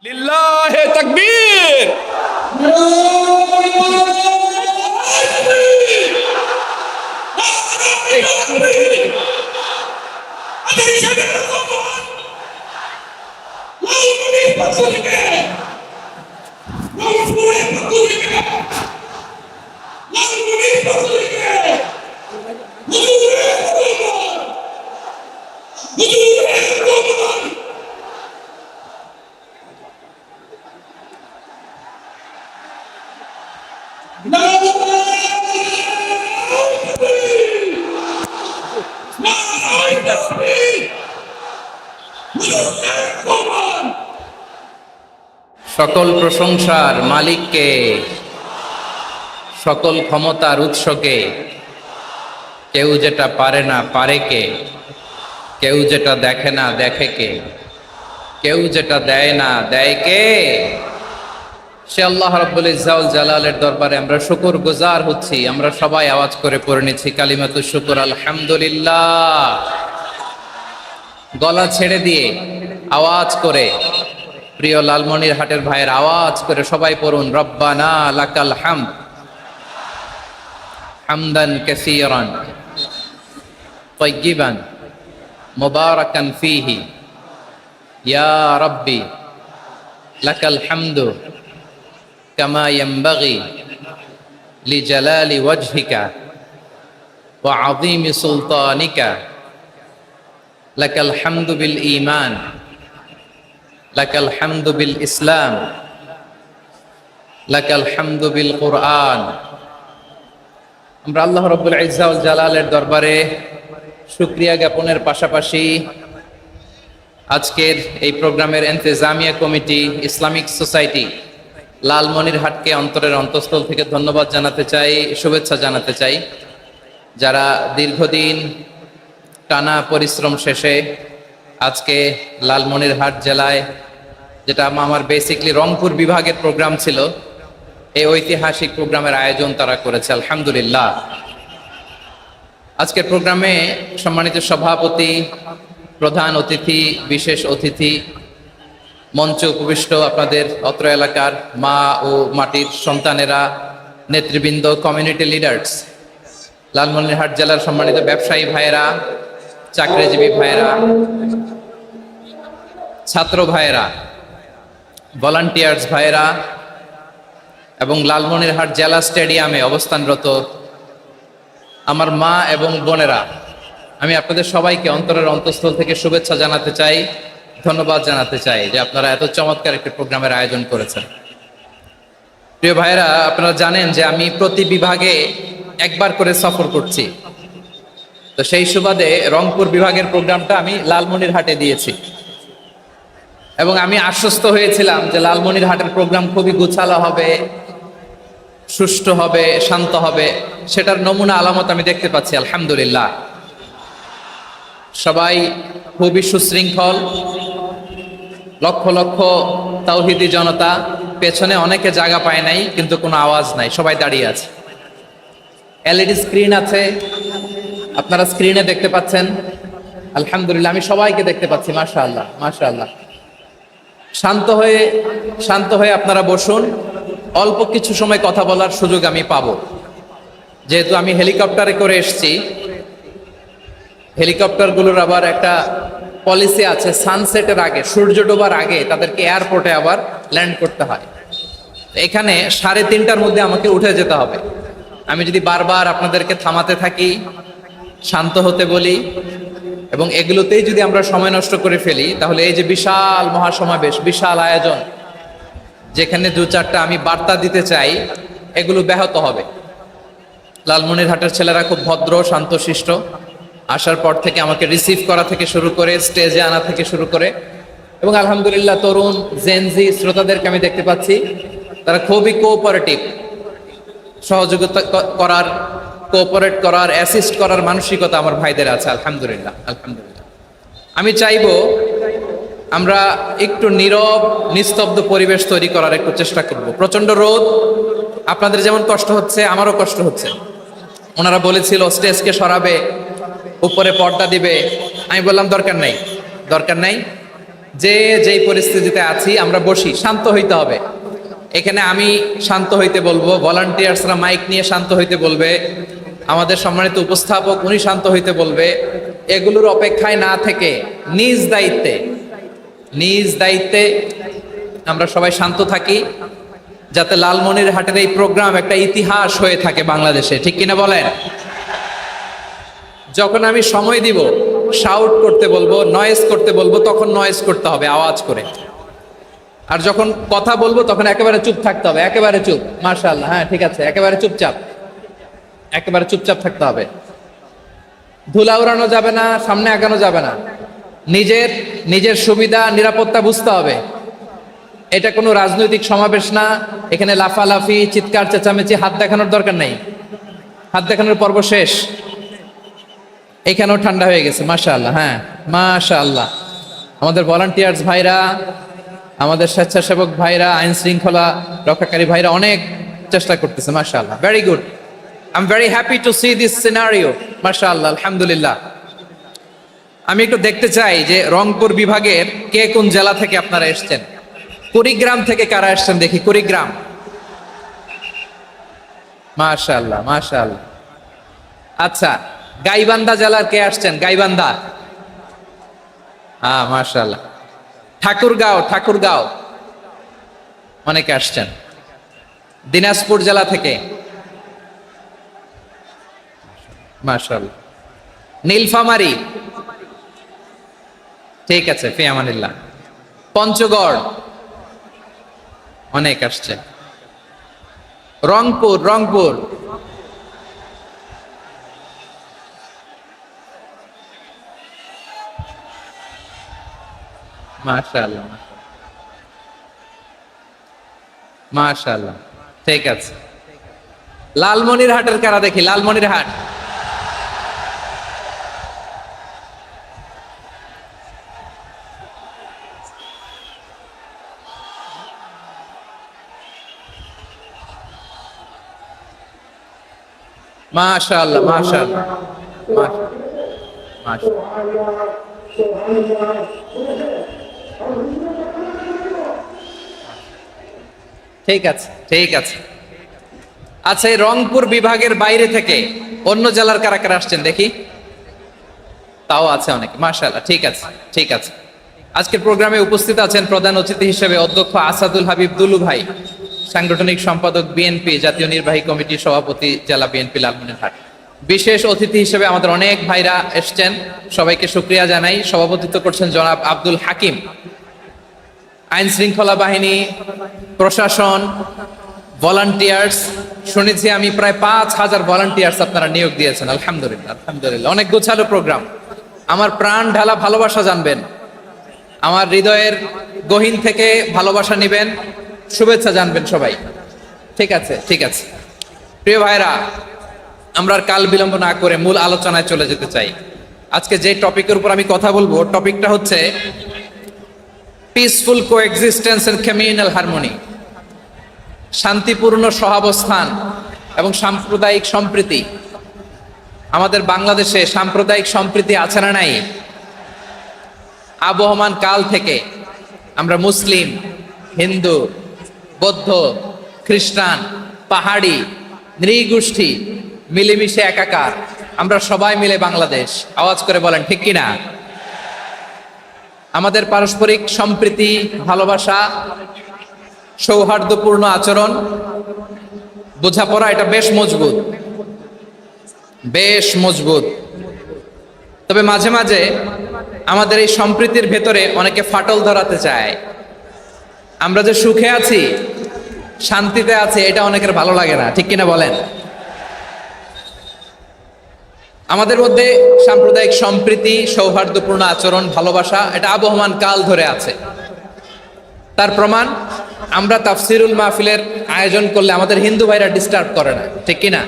লিল্লাহে তাকবীর। সকল প্রশংসার মালিককে, সকল ক্ষমতার উৎসকে। কেউ যেটা পারে না পারে কে, কেউ যেটা দেখে না দেখে কে, কেউ যেটা দেয় না দেয় কে। সে আল্লাহ রাব্বুল ইজ্জা ওয়াল জালালের দরবারে আমরা শুকর গুজার হচ্ছি। আমরা সবাই আওয়াজ করে পড়ে নিচ্ছি কালিমাতুশ শুকর, আলহামদুলিল্লাহ। গলা ছেড়ে দিয়ে আওয়াজ করে, প্রিয় লালমনিরহাটের ভাইয়ের আওয়াজ করে সবাই পড়ুন, রব্বানা লাকাল হামদ হামদান কাসীরান তাইয়্যিবান মুবারাকান ফীহি ইয়া রাব্বি লাকাল হামদু কামা ইয়ানবাগি লিজালালি ওয়াজহিকা ওয়া আযীমি সুলতানিকা লাকাল হামদু বিল ঈমান লাকাল হামদু বিল ইসলাম লাকাল হামদু বিল কুরআন। আমরা আল্লাহ রাব্বুল ইজ্জা ওয়াল জালালের দরবারে শুকরিয়া জ্ঞাপনের পাশাপাশি আজকের এই প্রোগ্রামের ইন্তেজামিয়া কমিটি, ইসলামিক সোসাইটি লালমনিরহাটকে অন্তরের অন্তঃস্থল থেকে ধন্যবাদ জানাতে চাই, শুভেচ্ছা জানাতে চাই। যারা দীর্ঘদিন টানা পরিশ্রম শেষে আজকে লালমনিরহাট জেলায়, যেটা আমার বেসিকলি রংপুর বিভাগের প্রোগ্রাম ছিল, এই ঐতিহাসিক প্রোগ্রামের আয়োজন তারা করেছে, আলহামদুলিল্লাহ। আজকের প্রোগ্রামে সম্মানিত সভাপতি, প্রধান অতিথি, বিশেষ অতিথি, মঞ্চে উপবিষ্ট আপনাদের অত্র এলাকার মা ও মাটির সন্তানেরা, নেতৃবৃন্দ, কমিউনিটি লিডার্স, লালমনিরহাট জেলার সম্মানিত ব্যবসায়ী ভাইয়েরা, চাকরিজীবী ভাইয়েরা, ছাত্র ভাইয়েরা, ভলান্টিয়ার্স ভাইয়েরা এবং লালমনিরহাট জেলা স্টেডিয়ামে অবস্থানরত আমার মা এবং বোনেরা, আমি আপনাদের সবাইকে অন্তরের অন্তঃস্থল থেকে শুভেচ্ছা জানাতে চাই, ধন্যবাদ জানাতে চাই যে আপনারা এত চমৎকার একটি প্রোগ্রামের আয়োজন করেছেন। প্রিয় ভাইয়েরা, আপনারা জানেন যে আমি প্রতি বিভাগে একবার করে সফর করছি। তো সেই সুবাদে রংপুর বিভাগের প্রোগ্রামটা আমি লালমনিরহাটে দিয়েছি এবং আমি আশ্বস্ত হয়েছিলাম যে লালমনিরহাটের প্রোগ্রাম খুবই গুছালো হবে, সুষ্ঠু হবে, শান্ত হবে। সেটার নমুনা আলামত আমি দেখতে পাচ্ছি, আলহামদুলিল্লাহ। সবাই খুবই সুশৃঙ্খল, লক্ষ লক্ষ তাওহীদি জনতা, পেছনে অনেকে জায়গা পায় নাই কিন্তু কোনো আওয়াজ নাই, সবাই দাঁড়িয়ে আছে। এলইডি স্ক্রিন আছে, আপনারা স্ক্রিনে দেখতে পাচ্ছেন, আলহামদুলিল্লাহ। আমি সবাইকে দেখতে পাচ্ছি, মাশাআল্লাহ মাশাআল্লাহ। শান্ত হয়ে আপনারা বসুন। অল্প কিছু সময় কথা বলার সুযোগ আমি পাবো, যেহেতু আমি হেলিকপ্টারে করে এসেছি। হেলিকপ্টারগুলোর আবার একটা পলিসি আছে, সানসেটের আগে, সূর্য ডোবার আগে তাদেরকে এয়ারপোর্টে আবার ল্যান্ড করতে হয়। এখানে 3:30টার মধ্যে আমাকে উঠে যেতে হবে। আমি যদি বারবার আপনাদেরকে থামাতে থাকি, শান্ত হতে বলি এবং এগুলোতেই যদি আমরা সময় নষ্ট করে ফেলি, তাহলে এই যে বিশাল মহাসমাবেশ, বিশাল আয়োজন, যেখানে 2-4টা আমি বার্তা দিতে চাই, এগুলো ব্যাহত হবে। লালমনিরহাটের ছেলেরা খুব ভদ্র, শান্তশিষ্ট। আসার পর থেকে আমাকে রিসিভ করা থেকে শুরু করে, স্টেজে আনা থেকে শুরু করে, এবং আলহামদুলিল্লাহ তরুণ জেনজি শ্রোতাদেরকে আমি দেখতে পাচ্ছি, তারা খুবই কোঅপারেটিভ। সহযোগিতা করার, কোঅপারেট করার, অ্যাসিস্ট করার মানসিকতা আমার ভাইদের আছে, আলহামদুলিল্লাহ আলহামদুলিল্লাহ। আমি চাইবো আমরা একটু নীরব, নিস্তব্ধ পরিবেশ তৈরি করার একটু চেষ্টা করব। প্রচন্ড রোদ, আপনাদের যেমন কষ্ট হচ্ছে আমারও কষ্ট হচ্ছে। ওনারা বলেছিল স্টেজকে সরাবে, উপরে পর্দা দিবে। আমি বললাম দরকার নাই, দরকার নাই। যে যেই পরিস্থিতিতে আছি আমরা বসি, শান্ত হইতে হবে। এখানে আমি শান্ত হইতে বলবো, ভলান্টিয়ার্সরা মাইক নিয়ে শান্ত হইতে বলবে, আমাদের সম্মানিত উপস্থাপক উনি শান্ত হইতে বলবে। এগুলোর অপেক্ষায় না থেকে নিজ দায়িত্বে আমরা সবাই শান্ত থাকি, যাতে লালমনিরহাটের এই প্রোগ্রাম একটা ইতিহাস হয়ে থাকে বাংলাদেশে, ঠিক কিনা বলেন? যখন আমি সময় দিব, শাউট করতে বলবো, নয়েজ করতে বলবো, তখন নয়েজ করতে হবে আওয়াজ করে। আর যখন কথা বলবো তখন একেবারে চুপ থাকতে হবে, একেবারে চুপ। মাশাআল্লাহ, হ্যাঁ ঠিক আছে, একেবারে চুপচাপ থাকতে হবে। ধুলা উড়ানো যাবে না, সামনে আগানো যাবে না। নিজের সুবিধা নিরাপত্তা বুঝতে হবে। এটা কোনো রাজনৈতিক সমাবেশ না, এখানে লাফালাফি, চিৎকার চেঁচামেচি, হাত দেখানোর দরকার নেই। হাত দেখানোর পর্ব শেষ। এখানেও ঠান্ডা হয়ে গেছে, মাশাআল্লাহ। হ্যাঁ মাশাআল্লাহ, আমাদের ভলান্টিয়ার্স ভাইরা, আমাদের স্বেচ্ছাসেবক ভাইরা, আইন শৃঙ্খলা রক্ষাকারী ভাইরা অনেক চেষ্টা করতেছে, মাশাআল্লাহ, very good. I am very happy to C this scenario, মাশাআল্লাহ, আলহামদুলিল্লাহ। আমি একটু দেখতে চাই যে রংপুর বিভাগের কে কোন জেলা থেকে আপনারা এসেছেন। কুড়িগ্রাম থেকে কারা এসেছেন দেখি, কুড়িগ্রাম। মাশাআল্লাহ মাশাআল্লাহ। আচ্ছা, গাইবান্ধা জেলার কে আসছেন? গাইবান্ধা, হ্যাঁ মাশাআল্লাহ। ঠাকুরগাঁও অনেকে আসছেন। দিনাজপুর জেলা থেকে, মাশাআল্লাহ। নীলফামারী, ঠিক আছে, ফি আমানিল্লাহ। পঞ্চগড় অনেক আসছে। রংপুর, মাশাআল্লাহ মাশাআল্লাহ, ঠিক আছে। লালমনিরহাটের কারা দেখি, লালমনিরহাট। মাশাআল্লাহ মাশাআল্লাহ মাশাআল্লাহ। ঠিক আছে। আচ্ছা, এই রংপুর বিভাগের বাইরে থেকে অন্য জেলার কারা কারা আসছেন দেখি, তাও আছে অনেকে, মাশাআল্লাহ, ঠিক আছে। আজকের প্রোগ্রামে উপস্থিত আছেন প্রধান অতিথি হিসেবে অধ্যক্ষ আসাদুল হাবিব দুলু ভাই, সাংগঠনিক সম্পাদক বিএনপি, জাতীয় নির্বাহী কমিটির সভাপতি, জেলা বিএনপি লালমনিরহাট। বিশেষ অতিথি হিসেবে আমাদের অনেক ভাইরা এসছেন, সবাইকে শুকরিয়া জানাই। সভাপতিত্ব করছেন জনাব আব্দুল হাকিম। আইন শৃঙ্খলা বাহিনী, প্রশাসন, ভলান্টিয়ার্স, শুনেছি আমি প্রায় 5,000 ভলান্টিয়ার্স আপনারা নিয়োগ দিয়েছেন, আলহামদুলিল্লাহ। অনেক গোছালো প্রোগ্রাম। আমার প্রাণ ঢালা ভালোবাসা জানবেন, আমার হৃদয়ের গহীন থেকে ভালোবাসা নেবেন, শুভেচ্ছা জানবেন সবাই, ঠিক আছে। প্রিয় ভাইরা, আমরা আর কাল বিলম্ব না করে মূল আলোচনায় চলে যেতে চাই। আজকে যে টপিকের উপর আমি কথা বলবো, টপিকটা হচ্ছে peaceful coexistence and communal harmony, শান্তিপূর্ণ সহাবস্থান এবং সাম্প্রদায়িক সম্প্রীতি। আমাদের বাংলাদেশে সাম্প্রদায়িক সম্প্রীতি আছে না নাই? আবহমান কাল থেকে আমরা মুসলিম, হিন্দু, বৌদ্ধ, খ্রিস্টান, পাহাড়ি, নৃগোষ্ঠী মিলেমিশে একাকার, আমরা সবাই মিলে বাংলাদেশ। আওয়াজ করে বলেন ঠিক কিনা? আমাদের পারস্পরিক সম্প্রীতি, ভালোবাসা, সৌহার্দ্যপূর্ণ আচরণ, বোঝাপড়া, এটা বেশ মজবুত। তবে মাঝে মাঝে আমাদের এই সম্প্রীতির ভেতরে অনেকে ফাটল ধরাতে চায়। আমরা যে সুখে আছি, শান্তিতে আছি, এটা অনেকের ভালো লাগে না, ঠিক কিনা বলেন? আমাদের মধ্যে সাম্প্রদায়িক সম্প্রীতি, সৌহার্দ্যপূর্ণ আচরণ, ভালোবাসা, এটা আবহমান কাল ধরে আছে। তার প্রমাণ, আমরা তাফসিরুল মাহফিলের আয়োজন করলে আমাদের হিন্দু ভাইরা ডিস্টার্ব করে না, ঠিক কিনা?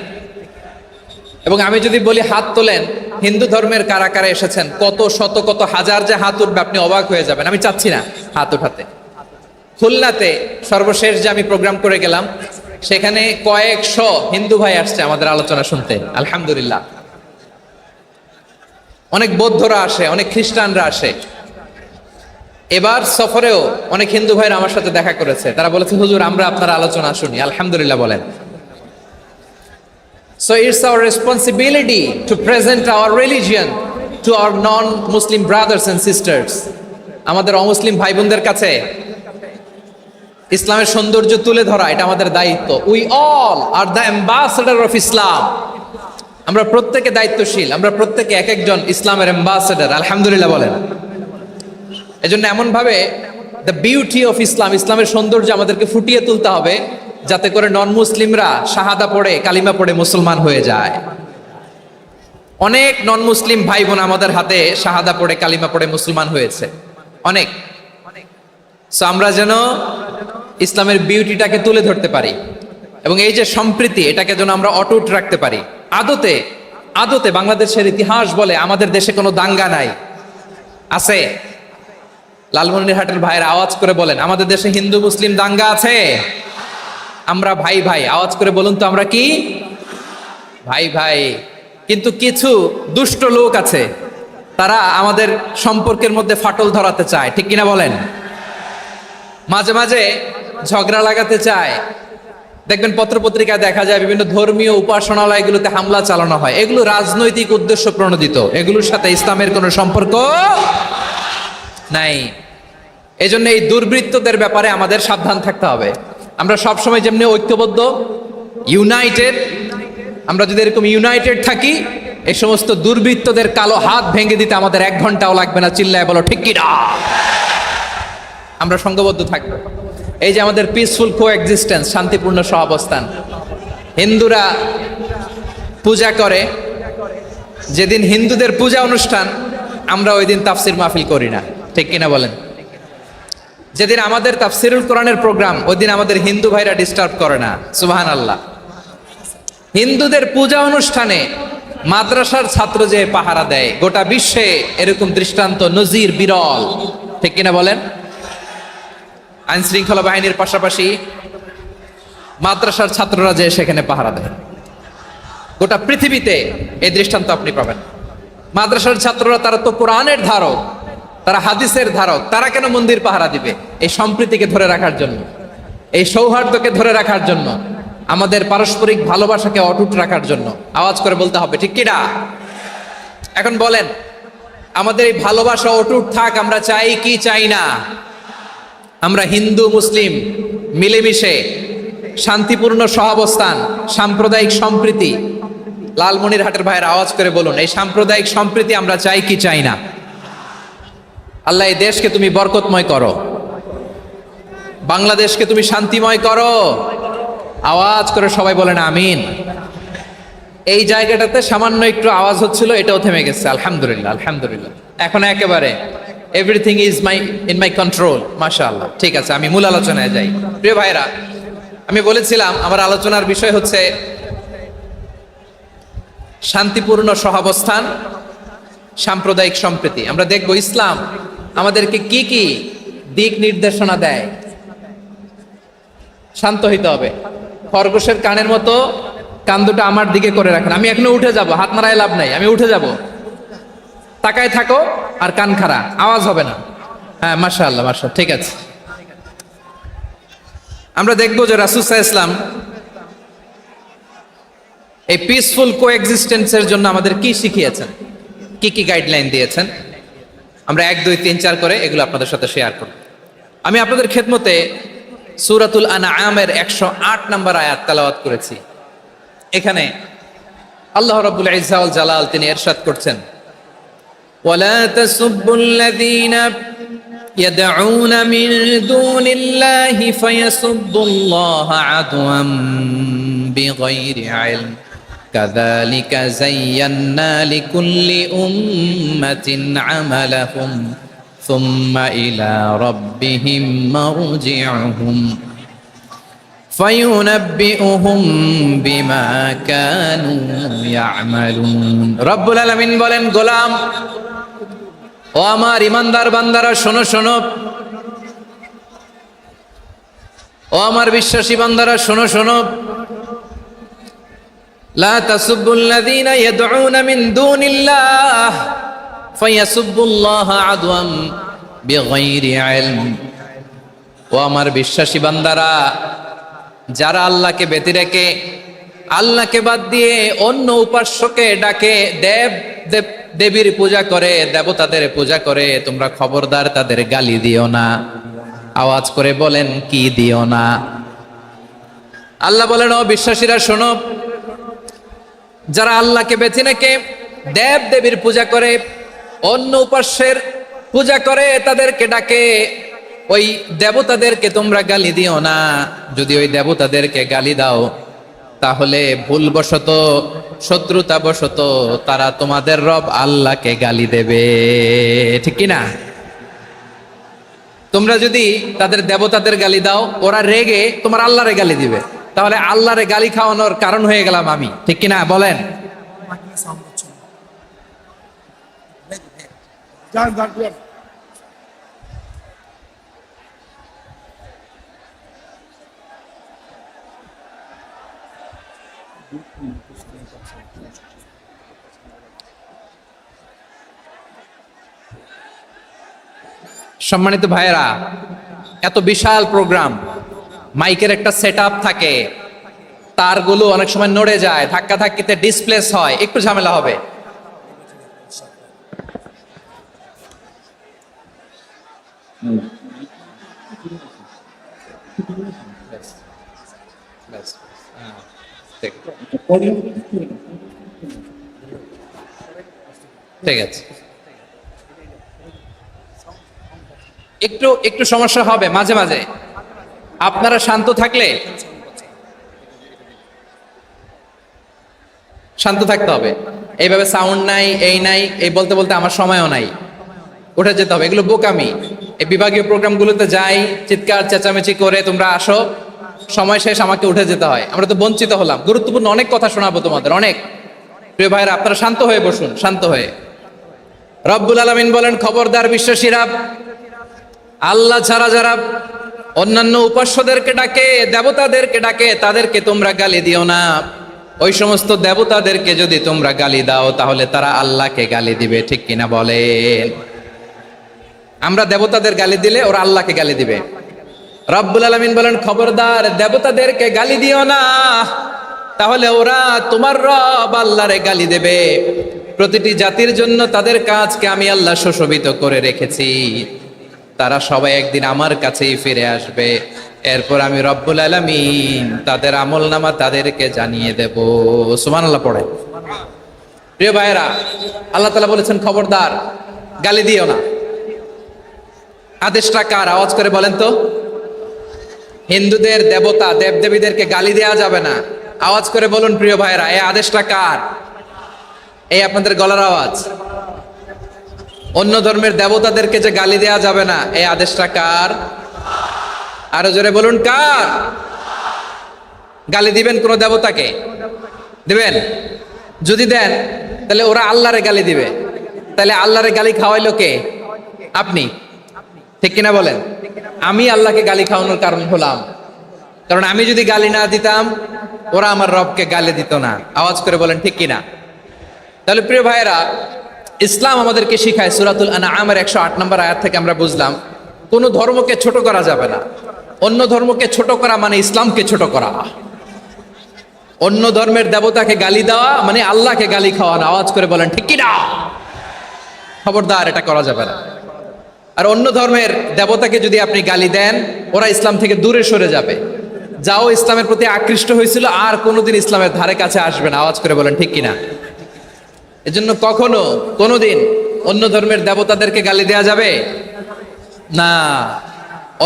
এবং আমি যদি বলি হাত তোলেন, হিন্দু ধর্মের কারা কারা এসেছেন, কত শত কত হাজার যে হাত উঠবে, আপনি অবাক হয়ে যাবেন। আমি চাচ্ছি না হাত উঠাতে। খুলনাতে সর্বশেষ যে আমি প্রোগ্রাম করে গেলাম, সেখানে কয়েকশো হিন্দু ভাই আসছে আমাদের আলোচনা শুনতে, আলহামদুলিল্লাহ। অনেক বৌদ্ধরা আসে, অনেক খ্রিস্টানরা আসে। এবার সফরেও অনেক হিন্দু ভাইরা আমার সাথে দেখা করেছে, তারা বলেছে হুজুর আমরা আপনার আলোচনা শুনি। আলহামদুলিল্লাহ বলেন। So it's our responsibility to present our religion to our non-Muslim brothers and sisters. আমাদের অমুসলিম ভাই বোনদের কাছে ইসলামের সৌন্দর্য তুলে ধরা এটা আমাদের দায়িত্ব। We all are the ambassador of Islam. আমরা প্রত্যেকে দায়িত্বশীল, আমরা প্রত্যেকে এক একজন ইসলামের অ্যাম্বাসেডর। আলহামদুলিল্লাহ বলেন। এজন্য এমন ভাবে দ্য বিউটি অফ ইসলাম, ইসলামের সৌন্দর্য আমাদেরকে ফুটিয়ে তুলতে হবে যাতে করে নন মুসলিমরা শাহাদা পড়ে কালিমা পড়ে মুসলমান হয়ে যায়। অনেক নন মুসলিম ভাই বোন আমাদের হাতে শাহাদা পড়ে কালিমা পড়ে মুসলমান হয়েছে অনেক। সো আমরা যেন ইসলামের বিউটিটাকে তুলে ধরতে পারি এবং এই যে সম্প্রীতি এটাকে যেন আমরা অটুট রাখতে পারি। আদতে আদতে বাংলাদেশের ইতিহাস বলে আমাদের দেশে কোনো দাঙ্গা নাই, আছে? লালমনিরহাটের ভাইয়ের আওয়াজ করে বলেন আমাদের দেশে হিন্দু মুসলিম দাঙ্গা আছে? আমরা ভাই ভাই, আওয়াজ করে বলুন তো আমরা কি ভাই ভাই। কিন্তু কিছু দুষ্ট লোক আছে, তারা আমাদের সম্পর্কের মধ্যে ফাটল ধরাতে চায়, ঠিক কিনা বলেন? মাঝে মাঝে ঝগড়া লাগাতে চায়। দেখবেন পত্রপত্রিকায় দেখা যায় বিভিন্ন ধর্মীয় উপাসনালয়গুলোতে হামলা চালানো হয়। এগুলো রাজনৈতিক উদ্দেশ্য প্রণোদিত, এগুলোর সাথে ইসলামের কোনো সম্পর্ক নাই। এজন্য এই দুর্বৃত্তদের ব্যাপারে আমাদের সাবধান থাকতে হবে। আমরা সবসময় যেমনি ঐক্যবদ্ধ, ইউনাইটেড, আমরা যদি এরকম ইউনাইটেড থাকি এই সমস্ত দুর্বৃত্তদের কালো হাত ভেঙে দিতে আমাদের 1 ঘন্টাও লাগবে না। চিল্লায় বলো ঠিক কিনা? আমরা সংঘবদ্ধ থাকবো। এই যে আমাদের পিসফুল কোএক্সিস্টেন্স, শান্তিপূর্ণ সহাবস্থান। হিন্দুরা পূজা করে, যেদিন হিন্দুদের পূজা অনুষ্ঠান আমরা ওই দিন তাফসির মাহফিল করি না, ঠিক কিনা বলেন? যেদিন আমাদের তাফসিরুল কোরআনের প্রোগ্রাম ওই দিন আমাদের হিন্দু ভাইরা ডিস্টার্ব করে না। সুবহানাল্লাহ। হিন্দুদের পূজা অনুষ্ঠানে মাদ্রাসার ছাত্র যে পাহারা দেয়, গোটা বিশ্বে এরকম দৃষ্টান্ত নজির বিরল, ঠিক কিনা বলেন? আইন শৃঙ্খলা বাহিনীর পাশাপাশি মাদ্রাসার ছাত্ররা যে সেখানে পাহারা দেয়, গোটা পৃথিবীতে এই দৃষ্টান্ত আপনি পাবেন। মাদ্রাসার ছাত্ররা তারা তো কোরআনের ধারক, তারা হাদিসের ধারক, তারা কেন মন্দির পাহারা দিবে? এই সম্প্রীতিকে ধরে রাখার জন্য, এই সৌহার্দ্যকে ধরে রাখার জন্য, আমাদের পারস্পরিক ভালোবাসাকে অটুট রাখার জন্য। আওয়াজ করে বলতে হবে ঠিক কিনা? এখন বলেন আমাদের এই ভালোবাসা অটুট থাক আমরা চাই কি চাই না? আমরা হিন্দু মুসলিম মিলেমিশে শান্তিপূর্ণ সহাবস্থান, সাম্প্রদায়িক সম্প্রীতি, লালমনিরহাটের ভাইয়ের আওয়াজ করে বলুন এই সাম্প্রদায়িক সম্প্রীতি আমরা চাই কি চাই না? আল্লাহ এই দেশকে তুমি বরকতময় করো, বাংলাদেশকে তুমি শান্তিময় করো। আওয়াজ করে সবাই বলেন আমিন। এই জায়গাটাতে সামান্য একটু আওয়াজ হচ্ছিল, এটাও থেমে গেছে। আলহামদুলিল্লাহ, আলহামদুলিল্লাহ। এখন একেবারে everything is in my control. মাশাআল্লাহ। ঠিক আছে, আমি মূল আলোচনায় যাই। প্রিয় ভাইরা, আমি বলেছিলাম আমার আলোচনার বিষয় হচ্ছে শান্তিপূর্ণ সহাবস্থান, সাম্প্রদায়িক সম্প্রীতি। আমরা দেখব ইসলাম আমাদেরকে কি কি দিক নির্দেশনা দেয়। শান্ত হইতে হবে। খরগোশের কানের মতো কান দুটো আমার দিকে করে রাখেন। আমি এখনো উঠে যাব, হাত নাড়ায় লাভ নাই, আমি উঠে যাব। তাকায় থাকো আর কান খাড়া, আওয়াজ হবে না। হ্যাঁ, মাশাআল্লাহ, মাশাআল্লাহ, ঠিক আছে। আমরা দেখব যে রাসূল সাল্লাল্লাহু আলাইহি ওয়াসাল্লাম এই পিসফুল কোএক্সিস্টেন্সের জন্য আমাদের কি শিখিয়েছেন, কি কি গাইডলাইন দিয়েছেন। আমরা 1, 2, 3, 4 করে এগুলো আপনাদের সাথে শেয়ার করব। আমি আপনাদের খেদমতে সূরাতুল আনআমের 108 নম্বর আয়াত তেলাওয়াত করেছি। এখানে আল্লাহ রাব্বুল ইজ্জা ওয়াল জালাল তিনি ইরশাদ করছেন, ওয়ালা তাসুব্বুল্লাযীনা ইয়াদউনা মিন দুনিল্লাহি ফায়াসুব্বুল্লাহা আদওয়াম বিগাইরি ইলম কাযালিকা যায়্যান্না লিকুল্লি উম্মাতিন আমালাহুম সুম্মা ইলা রাব্বিহিম মারজিউহুম ফায়ুনাব্বিউহুম বিমা কানু ইয়ামালুন। রব্বুল আলামিন বলেন, গোলাম ও আমার ইমানদার বান্দারা শোনো শোনো, ও আমার বিশ্বাসী বান্দারা শোনো শোনো, লা তাসুব্বুল্লাযীনা ইয়াদউনা মিন দুনিল্লাহ ফায়াসুব্বুল্লাহা আদওয়াম। বিগাইরি ইলম। ও আমার বিশ্বাসী বান্দারা, যারা আল্লাহকে ব্যতি রেখে, আল্লাহকে বাদ দিয়ে অন্য উপাস্যকে ডাকে, দেবীর পূজা করে, দেবতাদের পূজা করে, তোমরা খবরদার তাদের গালি দিও না। আওয়াজ করে বলেন, কি দিও না? আল্লাহ বলেন, ও বিশ্বাসীরা শোনো, যারা আল্লাহকে বেছে রেখে দেবীর পূজা করে, অন্য উপাস্যের পূজা করে, তাদেরকে ডাকে, ওই দেবতাদেরকে তোমরা গালি দিও না। যদি ওই দেবতাদেরকে গালি দাও, তাহলে ভুলবশত, শত্রুতাবশত তারা তোমাদের রব আল্লাহকে গালি দেবে, ঠিক কি না? তোমরা যদি তাদের দেবতাদের গালি দাও, ওরা রেগে তোমার আল্লাহরে গালি দিবে, তাহলে আল্লাহরে গালি খাওয়ানোর কারণ হয়ে গেলাম আমি, ঠিক কি না? বলেন। সম্মানিত ভাইয়েরা, এত বিশাল প্রোগ্রাম, মাইকের একটা সেটআপ থাকে, তারগুলো অনেক সময় নড়ে যায়, ধাক্কা ধাক্কিতে ডিসপ্লেস হয়, একটু ঝামেলা হবে। ঠিক আছে, একটু একটু সমস্যা হবে মাঝে মাঝে। আপনারা শান্ত থাকলে, শান্ত থাকতে হবে। এইভাবে সাউন্ড নাই, এই নাই, এই বলতে বলতে আমার সময়ও নাই, উঠে যেতে হবে, এগুলো বোকামি। এই বিভাগীয় প্রোগ্রামগুলোতে যাই, চিৎকার চেঁচামেচি করে তোমরা আসো, সময় শেষ, আমাকে উঠে যেতে হয়। আমরা তো বঞ্চিত হলাম। গুরুত্বপূর্ণ অনেক কথা শোনাবো তোমাদের, অনেক। প্রিয় ভাইরা, আপনারা শান্ত হয়ে বসুন, শান্ত হয়ে। রব্বুল আলামিন বলেন, খবরদার বিশ্বাসীরা, আল্লাহ ছাড়া যারা অন্যান্য উপাস্যদেরকে ডাকে, দেবতাদেরকে ডাকে, তাদেরকে তোমরা গালি দিও না। ওই সমস্ত দেবতাদেরকে যদি তোমরা গালি দাও, তাহলে তারা আল্লাহকে গালি দিবে, ঠিক কিনা বলেন? আমরা দেবতাদের গালি দিলে ওরা আল্লাহকে গালি দিবে। রব্বুল আলামিন বলেন, খবরদার দেবতাদেরকে গালি দিও না, তাহলে ওরা তোমার রব আল্লাহরে গালি দেবে। প্রতিটি জাতির জন্য তাদের কাজকে আমি আল্লাহ সুশোভিত করে রেখেছি, তারা সবাই একদিন আমার কাছেই ফিরে আসবে। এরপর আমি রব্বুল আলামিন তাদের আমলনামা তাদেরকে জানিয়ে দেব। সুবহানাল্লাহ পড়ে। প্রিয় ভাইরা, আল্লাহ তাআলা বলেছেন, খবরদার গালি দিও না। আদেশটা কার? আওয়াজ করে বলেন তো। হিন্দুদের দেবতা দেবদেবীদেরকে গালি দেওয়া যাবে না। আওয়াজ করে বলুন প্রিয় ভাইরা, এই আদেশটা কার? এই আপনাদের গলার আওয়াজ। অন্য ধর্মের দেবতাদেরকে যে গালি দেওয়া যাবে না, এই আদেশটা কার? আরো জোরে বলুন, কার? গালি দিবেন কোন দেবতাকে? দিবেন? যদি দেন, তাহলে ওরা আল্লাহরে গালি দিবে। তাহলে আল্লাহরে গালি খাওয়াইলো কে? আপনি, ঠিক কিনা বলেন? আমি আল্লাহকে গালি খাওয়ানোর কারণ হলাম, কারণ আমি যদি গালি না দিতাম, ওরা আমার রবকে গালি দিত না। আওয়াজ করে বলেন, ঠিক কিনা? তাহলে প্রিয় ভাইরা, ইসলাম আমাদেরকে শিখায়, সূরাতুল আনআমের 108 নম্বর আয়াত থেকে আমরা বুঝলাম, কোন ধর্মকে ছোট করা যাবে না। অন্য ধর্মকে ছোট করা মানে ইসলামকে ছোট করা। অন্য ধর্মের দেবতাকে গালি দেওয়া মানে আল্লাহকে গালি খাওয়ানো। আওয়াজ করে বলেন, ঠিক কিনা? খবরদার, এটা করা যাবে না। আর অন্য ধর্মের দেবতাকে যদি আপনি গালি দেন, ওরা ইসলাম থেকে দূরে সরে যাবে। যাও ইসলামের প্রতি আকৃষ্ট হয়েছিল, আর কোনোদিন ইসলামের ধারে কাছে আসবে না। আওয়াজ করে বলেন, ঠিক কিনা? এজন্য কখনো কোনোদিন অন্য ধর্মের দেবতাদেরকে গালি দেওয়া যাবে না।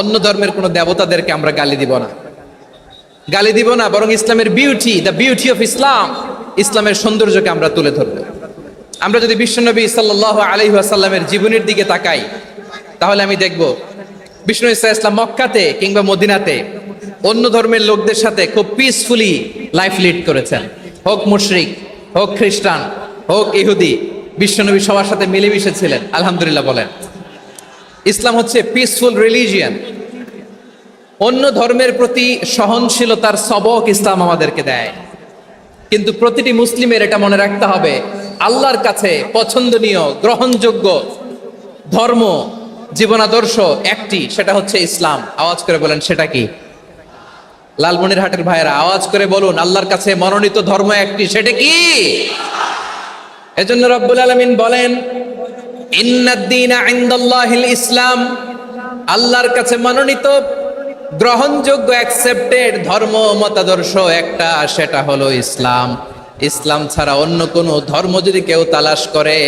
অন্য ধর্মের কোনো দেবতাদেরকে আমরা গালি দিব না, গালি দিব না, বরং ইসলামের beauty, the beauty of Islam, ইসলামের সৌন্দর্যকে আমরা তুলে ধরব। আমরা যদি বিশ্বনবী সাল্লাল্লাহু আলাইহি ওয়াসাল্লামের জীবনের দিকে তাকাই, তাহলে আমি দেখব বিষ্ণু ইসলাম মক্কাতে কিংবা মদিনাতে অন্য ধর্মের লোকদের সাথে খুব পিসফুলি লাইফ লিড করেছেন। হোক মুশরিক, হোক খ্রিস্টান, হোক ইহুদি, বিশ্বনবী সবার সাথে মিলেমিশে ছিলেন। আলহামদুলিল্লাহ বলেন। ইসলাম হচ্ছে পিসফুল রিলিজিয়ান। অন্য ধর্মের প্রতি সহনশীলতার সবক ইসলাম আমাদেরকে দেয়। কিন্তু প্রতিটি মুসলিমের এটা মনে রাখতে হবে, আল্লাহর কাছে পছন্দনীয়, গ্রহণযোগ্য ধর্ম জীবনাদর্শ একটি, সেটা হচ্ছে ইসলাম। আওয়াজ করে বলেন সেটা কি? লালমনিরহাটের ভাইয়েরা আওয়াজ করে বলুন, আল্লাহর কাছে মনোনীত ধর্ম একটি, সেটা কি? এজন্য রব্বুল আলামিন বলেন, ইন্নাদ-দীনা ইনদাল্লাহিল ইসলাম, আল্লাহর কাছে মনোনীত গ্রহণযোগ্য অ্যাকসেপ্টেড ধর্ম মতাদর্শ একটা, সেটা হলো ইসলাম। ইসলাম ছাড়া অন্য কোনো ধর্ম যদি কেউ তালাশ করে,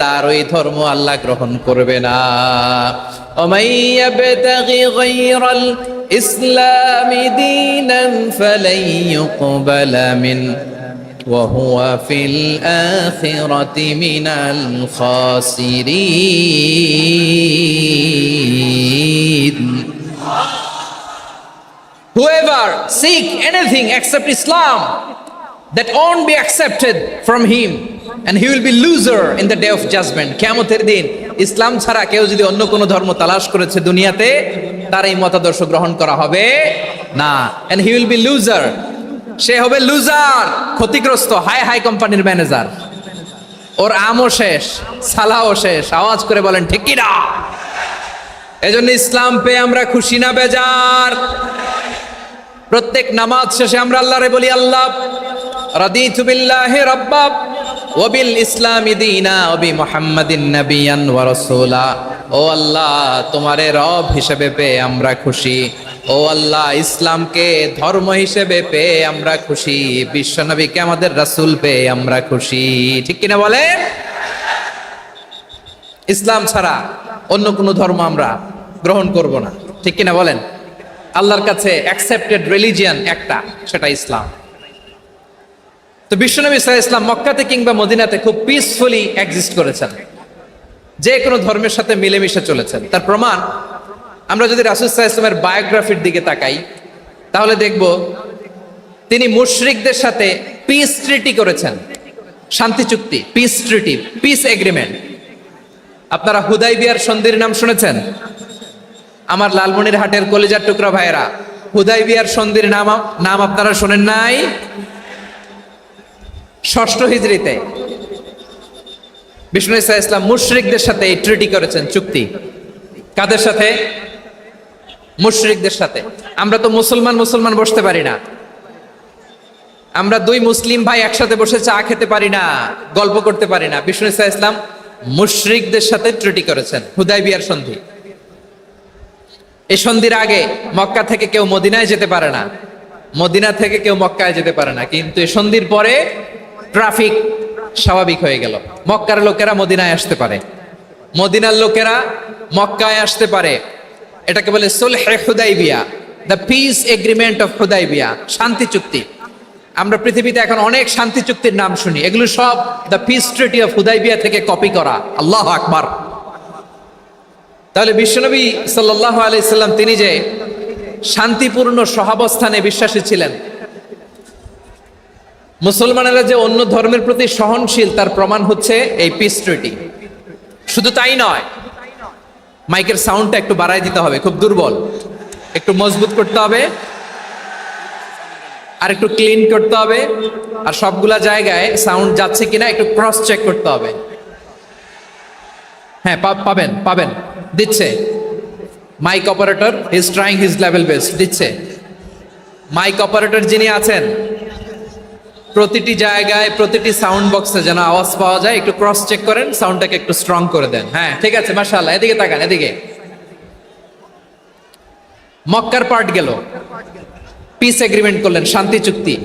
তার ওই ধর্ম আল্লাহ গ্রহণ করবে না। ওমাই ইয়াবতাগি গায়রাল ইসলামি দীনান ফালাই ইউকবালা মিন ওয়া হুয়া ফিল আখিরাতি মিনাল খাসিরিন। Whoever seek anything except Islam, that won't be accepted from him, and he will be loser in the day of judgment. কিয়ামতের দিন ইসলাম ছাড়া কেউ যদি অন্য কোনো ধর্ম তালাশ করেছে দুনিয়াতে, তার এই মতাদর্শ গ্রহণ করা হবে না, and he will be loser. সে হবে লুজার, ক্ষতিগ্রস্ত, হাই হাই কোম্পানির ম্যানেজার। ওর আমও শেষ, সালাও শেষ। আওয়াজ করে বলেন ঠিক কি না? এজন্য ইসলাম পেয়ে আমরা খুশি না বেজার? প্রত্যেক নামাজ শেষে আমরা আল্লাহরে বলি, আল্লাহ রাদিতু বিল্লাহি রাব্বা ওয়া বিল ইসলামি দীনা ওয়া বি মুহাম্মাদিন নাবিয়ান ওয়া রাসূলা। ও আল্লাহ, তোমারে রব হিসেবে পেয়ে আমরা খুশি। ও আল্লাহ, ইসলামকে ধর্ম হিসেবে পেয়ে আমরা খুশি। বিশ্বনবীকে আমাদের রাসূল পেয়ে আমরা খুশি। ঠিক কিনা বলেন? ইসলাম ছাড়া অন্য কোনো ধর্ম আমরা গ্রহণ করব না। ঠিক কিনা বলেন? আল্লাহর কাছে অ্যাকসেপ্টেড রিলিজিয়ান একটা, সেটা ইসলাম। তো বিশ্বনবী সাল্লাল্লাহু আলাইহি ওয়াসাল্লাম মক্কাতে কিংবা মদিনাতে খুব পিসফুলি এক্সিস্ট করেছেন, যে কোনো ধর্মের সাথে মিলেমিশে চলেছেন। তার প্রমাণ আমরা যদি রাসূল সাল্লাল্লাহু আলাইহি ওয়াসাল্লামের বায়োগ্রাফির দিকে তাকাই, তাহলে দেখব তিনি মুশরিকদের সাথে পিস ট্রিটি করেছেন, শান্তি চুক্তি, পিস ট্রিটি, পিস এগ্রিমেন্ট। আপনারা হুদাইবিয়ার সন্ধির নাম শুনেছেন? আমার লালমনিরহাটের কলিজার টুকরা ভাইয়েরা, হুদাইবিয়ার সন্ধির নাম আপনারা শোনেন নাই? 6ষ্ঠ হিজরিতে বিষ্ণু ঈসা ইসলাম মুশরিকদের সাথে এই ট্রিটি করেছেন, চুক্তি। কাদের সাথে? মুশরিকদের সাথে। আমরা তো মুসলমান বসতে পারি না। আমরা দুই মুসলিম ভাই একসাথে বসে চা খেতে পারি না, গল্প করতে পারি না। বিষ্ণু ঈসা ইসলাম মুশরিকদের সাথে ট্রিটি করেছেন, হুদাইবিয়ার সন্ধি। এই সন্ধির আগে মক্কা থেকে কেউ মদিনায় যেতে পারে না, মদিনা থেকে কেউ মক্কায় যেতে পারে না। কিন্তু এই সন্ধির পরে ট্রাফিক স্বাভাবিক হয়ে গেল। মক্কার লোকেরা মদিনায় আসতে পারে, মদিনার লোকেরা মক্কায় আসতে পারে। এটাকে বলে সুলহে হুদাইবিয়া, the peace agreement of Hudaibiya, শান্তি চুক্তি। আমরা পৃথিবীতে এখন অনেক শান্তি চুক্তির নাম শুনি, এগুলো সব the piece treaty of Hudaibiya থেকে কপি করা। আল্লাহু আকবার। তাহলে বিশ্বনবী সাল্লাল্লাহু আলাইহি সাল্লাম তিনি যে শান্তিপূর্ণ সহাবস্থানে বিশ্বাসী ছিলেন, মুসলমানেরা যে অন্য ধর্মের প্রতি সহনশীল, তার প্রমাণ হচ্ছে এই পিস ট্রিটি। শুধু তাই নয়, মাইকের সাউন্ডটা একটু বাড়াই দিতে হবে, খুব দুর্বল, একটু মজবুত করতে হবে, আর একটু ক্লিন করতে হবে, আর সবগুলা জায়গায় সাউন্ড যাচ্ছে কিনা একটু ক্রস চেক করতে হবে। হ্যাঁ, পাবেন দিচ্ছে। Mike operator is trying his level best, দিচ্ছে। মাইক অপারেটর যিনি আছেন, প্রতিটি জায়গায় প্রতিটি সাউন্ড বক্সে যেন আওয়াজ পাওয়া যায়, একটু ক্রস চেক করেন, সাউন্ডটাকে একটু স্ট্রং করে দেন। হ্যাঁ, ঠিক আছে, মাশাআল্লাহ। এদিকে তাকান, এদিকে। মক্কার পার্ট গেল, পিস এগ্রিমেন্ট করলেন, শান্তি চুক্তি।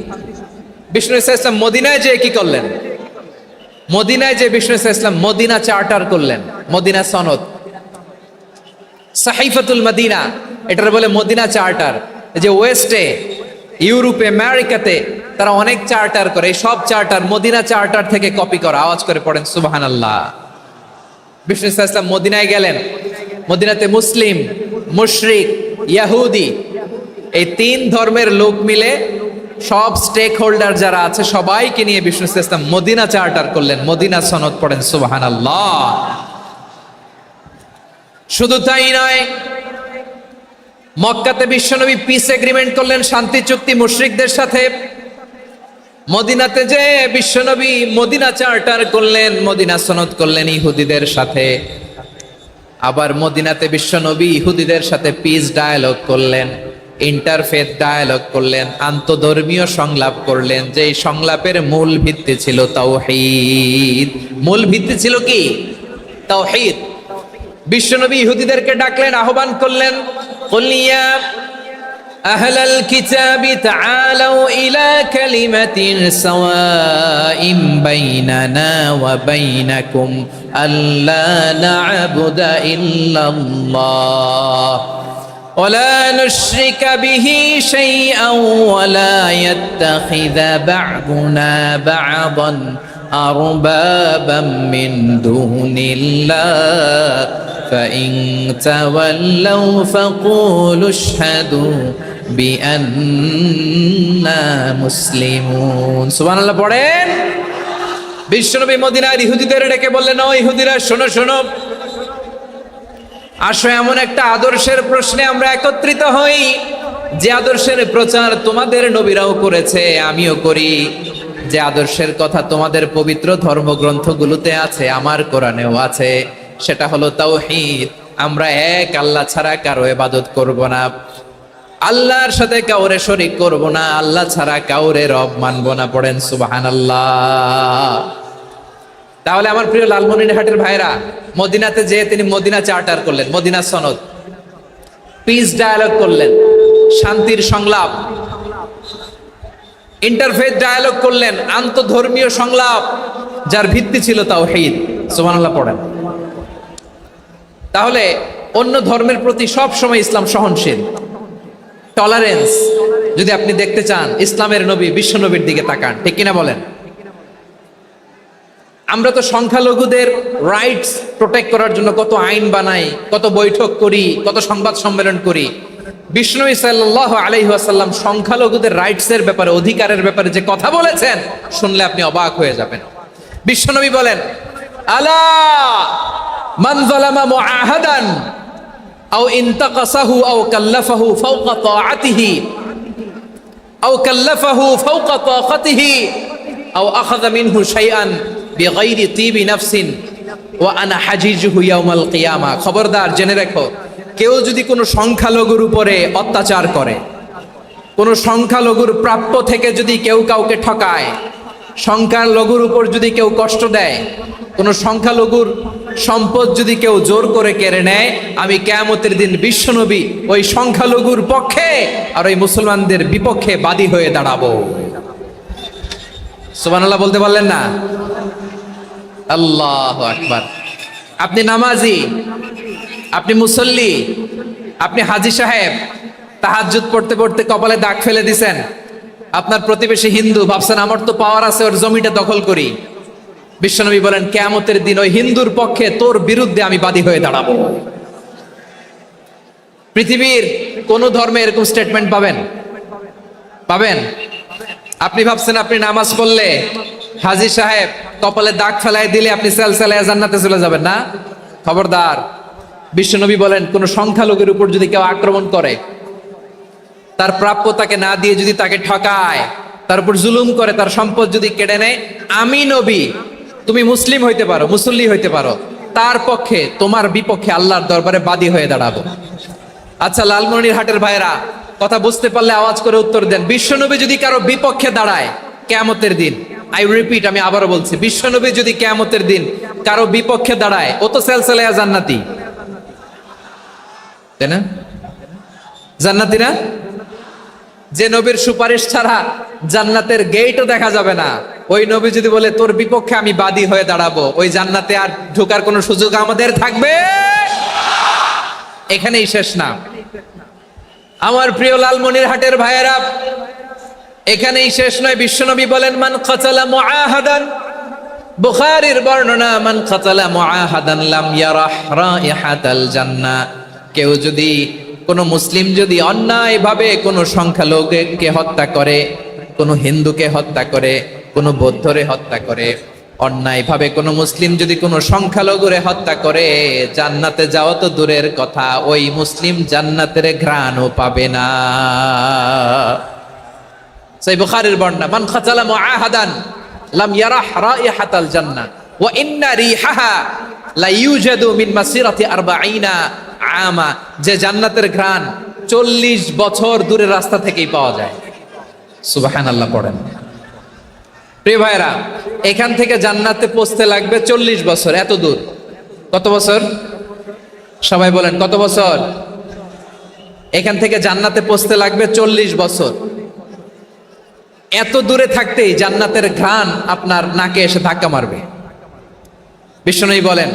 বিষ্ণু ঈসা ইসলাম মদিনায় যে কি করলেন? মদিনায় যে বিষ্ণু ঈসা ইসলাম মদিনা চার্টার করলেন, মদিনা সনদ, সাহিফাতুল মদিনা, এটার বলে মদিনা চার্টার। যে ওয়েস্টে, ইউরোপে, আমেরিকাতে তারা অনেক চার্টার করে, এই সব চার্টার মদিনা চার্টার থেকে কপি করা। আওয়াজ করে পড়েন সুবহানাল্লাহ। বিষ্ণু ঈসা ইসলাম মদিনায় গেলেন, মদিনাতে মুসলিম, মুশরিক, ইহুদি, এই তিন ধর্মের লোক মিলে সব স্টেক হোল্ডার যারা আছে সবাইকে নিয়ে বিষ্ণু ঈসা ইসলাম মদিনা চার্টার করলেন, মদিনা সনদ। পড়েন সুবহানাল্লাহ। শুধু তাই নয়, মক্কাতে বিশ্বনবী পিস এগ্রিমেন্ট করলেন, শান্তি চুক্তি মুশরিকদের সাথে। মদিনাতে যে বিশ্বনবী মদিনা চার্টার করলেন, মদিনা সনদ করলেন ইহুদিদের সাথে। আবার মদিনাতে বিশ্বনবী ইহুদিদের সাথে পিস ডায়ালগ করলেন, ইন্টারফেথ ডায়ালগ করলেন, আন্তধর্মীয় সংলাপ করলেন। যে সংলাপের মূল ভিত্তি ছিল তাওহীদ। মূল ভিত্তি ছিল কি? তাওহীদ। বিশ্বনবী ইহুদিদেরকে ডাকলেন, আহ্বান করলেন, কুল ইয়া আহলাল কিতাবি তাআলাউ ইলা কালিমাতিন সাওয়াইন বাইনানা ওয়া বাইনাকুম আল্লা না'বুদা ইল্লাল্লাহ ওয়া লা নুশরিকা বিহি শাইআন ওয়া লা ইয়াত্তাখিযা বা'দুনা বা'দান أربابا من دون الله فإن تولوا فقولوا اشهدوا بأننا مسلمون سبحان الله পড়েন। বিশ্বনবী মদিনার ইহুদিদের ডেকে বললেন, ও ইহুদিরা শোনো শোনো, আসো এমন একটা আদর্শের প্রশ্নে আমরা একত্রিত হই যে আদর্শের প্রচার তোমাদের নবীরাও করেছে, আমিও করি। যে আদর্শের কথা তোমাদের পবিত্র ধর্মগ্রন্থগুলোতে আছে, আমার কোরআনেও আছে, সেটা হলো তাওহীদ। আমরা এক আল্লাহ ছাড়া কারো ইবাদত করব না, আল্লাহর সাথে কাউরে শরীক করব না, আল্লাহ ছাড়া কাউরে রব মানব না। পড়েন সুবহানাল্লাহ। তাহলে আমার প্রিয় লালমনিরহাটের ভাইরা, মদিনাতে যেয়ে তিনি মদিনা চার্টার করলেন, মদিনা সনদ, পিস ডায়ালগ করলেন, শান্তির সংলাপ, ইন্টারফেথ ডায়ালগ করলেন, আন্তধর্মীয় সংলাপ, যার ভিত্তি ছিল তাওহীদ। সুবহানাল্লাহ পড়েন। তাহলে অন্য ধর্মের প্রতি সব সময় ইসলাম সহনশীল, টলারেন্স। যদি আপনি দেখতে চান ইসলামের নবী বিশ্ব নবীর দিকে তাকান, ঠিক কিনা বলেন? আমরা তো সংখ্যালঘুদের রাইটস প্রোটেক্ট করার জন্য কত আইন বানাই, কত বৈঠক করি, কত সংবাদ সম্মেলন করি। বিষ্ণু সাল্লাল্লাহু আলাইহি ওয়াসাল্লাম সংখ্যালঘুদের রাইটসের ব্যাপারে, অধিকারের ব্যাপারে যে কথা বলেছেন, শুনলে আপনি অবাক হয়ে যাবেন। বিশ্বনবী বলেন, আলা মান যালামা মুআহাদান আও ইনতাকাসাহু আও কাল্লাফাহু ফাওকা তাআতিহি আও কাল্লাফাহু ফাওকা তাকাতিহি আও আখাযা মিনহু শাইআন বিগাইরি তিবি নাফসিন ওয়া আনা হাজিজুহু ইয়াউমাল কিয়ামা। খবরদার, জেনে রাখো, কেউ যদি কোনো সংখ্যালঘুর উপরে অত্যাচার করে, কোনো সংখ্যালঘুর প্রাপ্য থেকে যদি কেউ কাউকে ঠকায়, সংখ্যালঘুর উপর যদি কেউ কষ্ট দেয়, কোনো সংখ্যালঘুর সম্পদ যদি কেউ জোর করে কেড়ে নেয়, আমি কিয়ামতের দিন বিশ্বনবী ওই সংখ্যালঘুর পক্ষে আর ওই মুসলমানদের বিপক্ষে বাদী হয়ে দাঁড়াবো। সুবহানাল্লাহ বলতে পারলেন না? আল্লাহু আকবার। আপনি নামাজি, আপনি মুসল্লি, আপনি হাজী সাহেব, তাহাজ্জুদ পড়তে পড়তে কপালে দাগ ফেলে দিছেন, আপনার প্রতিবেশী হিন্দু, ভাবছেন আমার তো পাওয়ার আছে, ওর জমিটা দখল করি। বিশ্বনবী বলেন, কিয়ামতের দিন ওই হিন্দুর পক্ষে তোর বিরুদ্ধে আমি বাদী হয়ে দাঁড়াবো। পৃথিবীর কোন ধর্মে এরকম স্টেটমেন্ট পাবেন? পাবেন? আপনি ভাবছেন আপনি নামাজ পড়লে হাজী সাহেব কপালে দাগ ফেলাই দিলে আপনি সেলসেলায় জান্নাতে চলে যাবেন না? খবরদার। বিশ্বনবী বলেন, কোন সংখ্যালঘুর উপর যদি কেউ আক্রমণ করে, তার প্রাপ্য তাকে না দিয়ে যদি তাকে ঠকায়, তার উপর জুলুম করে, তার সম্পদ যদি কেড়ে নেয়, আমি নবী, তুমি মুসলিম হইতে পারো, মুসল্লি হইতে পারো, তার পক্ষে তোমার বিপক্ষে আল্লাহর দরবারে বাদী হয়ে দাঁড়াবো। আচ্ছা লালমনিরহাটের ভাইরা, কথা বুঝতে পারলে আওয়াজ করে উত্তর দেন। বিশ্বনবী যদি কারো বিপক্ষে দাঁড়ায় কিয়ামতের দিন, আই রিপিট, আমি আবারও বলছি, বিশ্বনবী যদি কিয়ামতের দিন কারো বিপক্ষে দাঁড়ায়, ও তো সেলসেলায়া জান্নাতি, তাই না? জান্নাতি না? যে নবীর সুপারিশ ছাড়া জান্নাতের গেটও দেখা যাবে না, ওই নবী যদি বলে তোর বিপক্ষে আমি বাদী হয়ে দাঁড়াবো, ওই জান্নাতে আর ঢোকার কোনো সুযোগ আমাদের থাকবে? এখানেই শেষ না আমার প্রিয় লালমনিরহাটের ভাইয়েরা, এখানেই শেষ নয়। বিশ্বনবী বলেন, মান কাতালা মুআহাদান, বুখারীর বর্ণনা, মান কাতালা মুআহাদান লাম ইয়ারাহ রাইহাতাল জান্নাহ। কেউ যদি, কোন মুসলিম যদি অন্যায়ভাবে কোনো সংখ্যালঘুকে হত্যা করে, কোনো হিন্দুকে হত্যা করে, কোনো বৌদ্ধরে হত্যা করে, অন্যায়ভাবে কোনো মুসলিম যদি কোনো সংখ্যালঘুরে হত্যা করে, জান্নাতে যাওয়া তো দূরের কথা, ওই মুসলিম জান্নাতের ঘ্রাণও পাবে না। সেই বুখারীর বর্ণনা, মান কাতালা মুআহাদান লাম ইয়ারাহ রাইহাতাল জান্নাহ। ওয়া ইন্না রিহাহা লা ইউজাদু মিন মাসিরাতি 40 আমা, যে জান্নাতের ঘ্রাণ 40 বছর দূরের রাস্তা থেকেই পাওয়া যায়। সুবহানাল্লাহ পড়েন। প্রিয় ভাইরা, এখান থেকে জান্নাতে পৌঁছতে লাগবে 40 বছর। এত দূর, কত বছর? সবাই বলেন কত বছর? এখান থেকে জান্নাতে পৌঁছতে লাগবে 40 বছর। এত দূরে থাকতেই জান্নাতের ঘ্রাণ আপনার নাকে এসে ধাক্কা মারবে। বিষ্ণুই বলেন,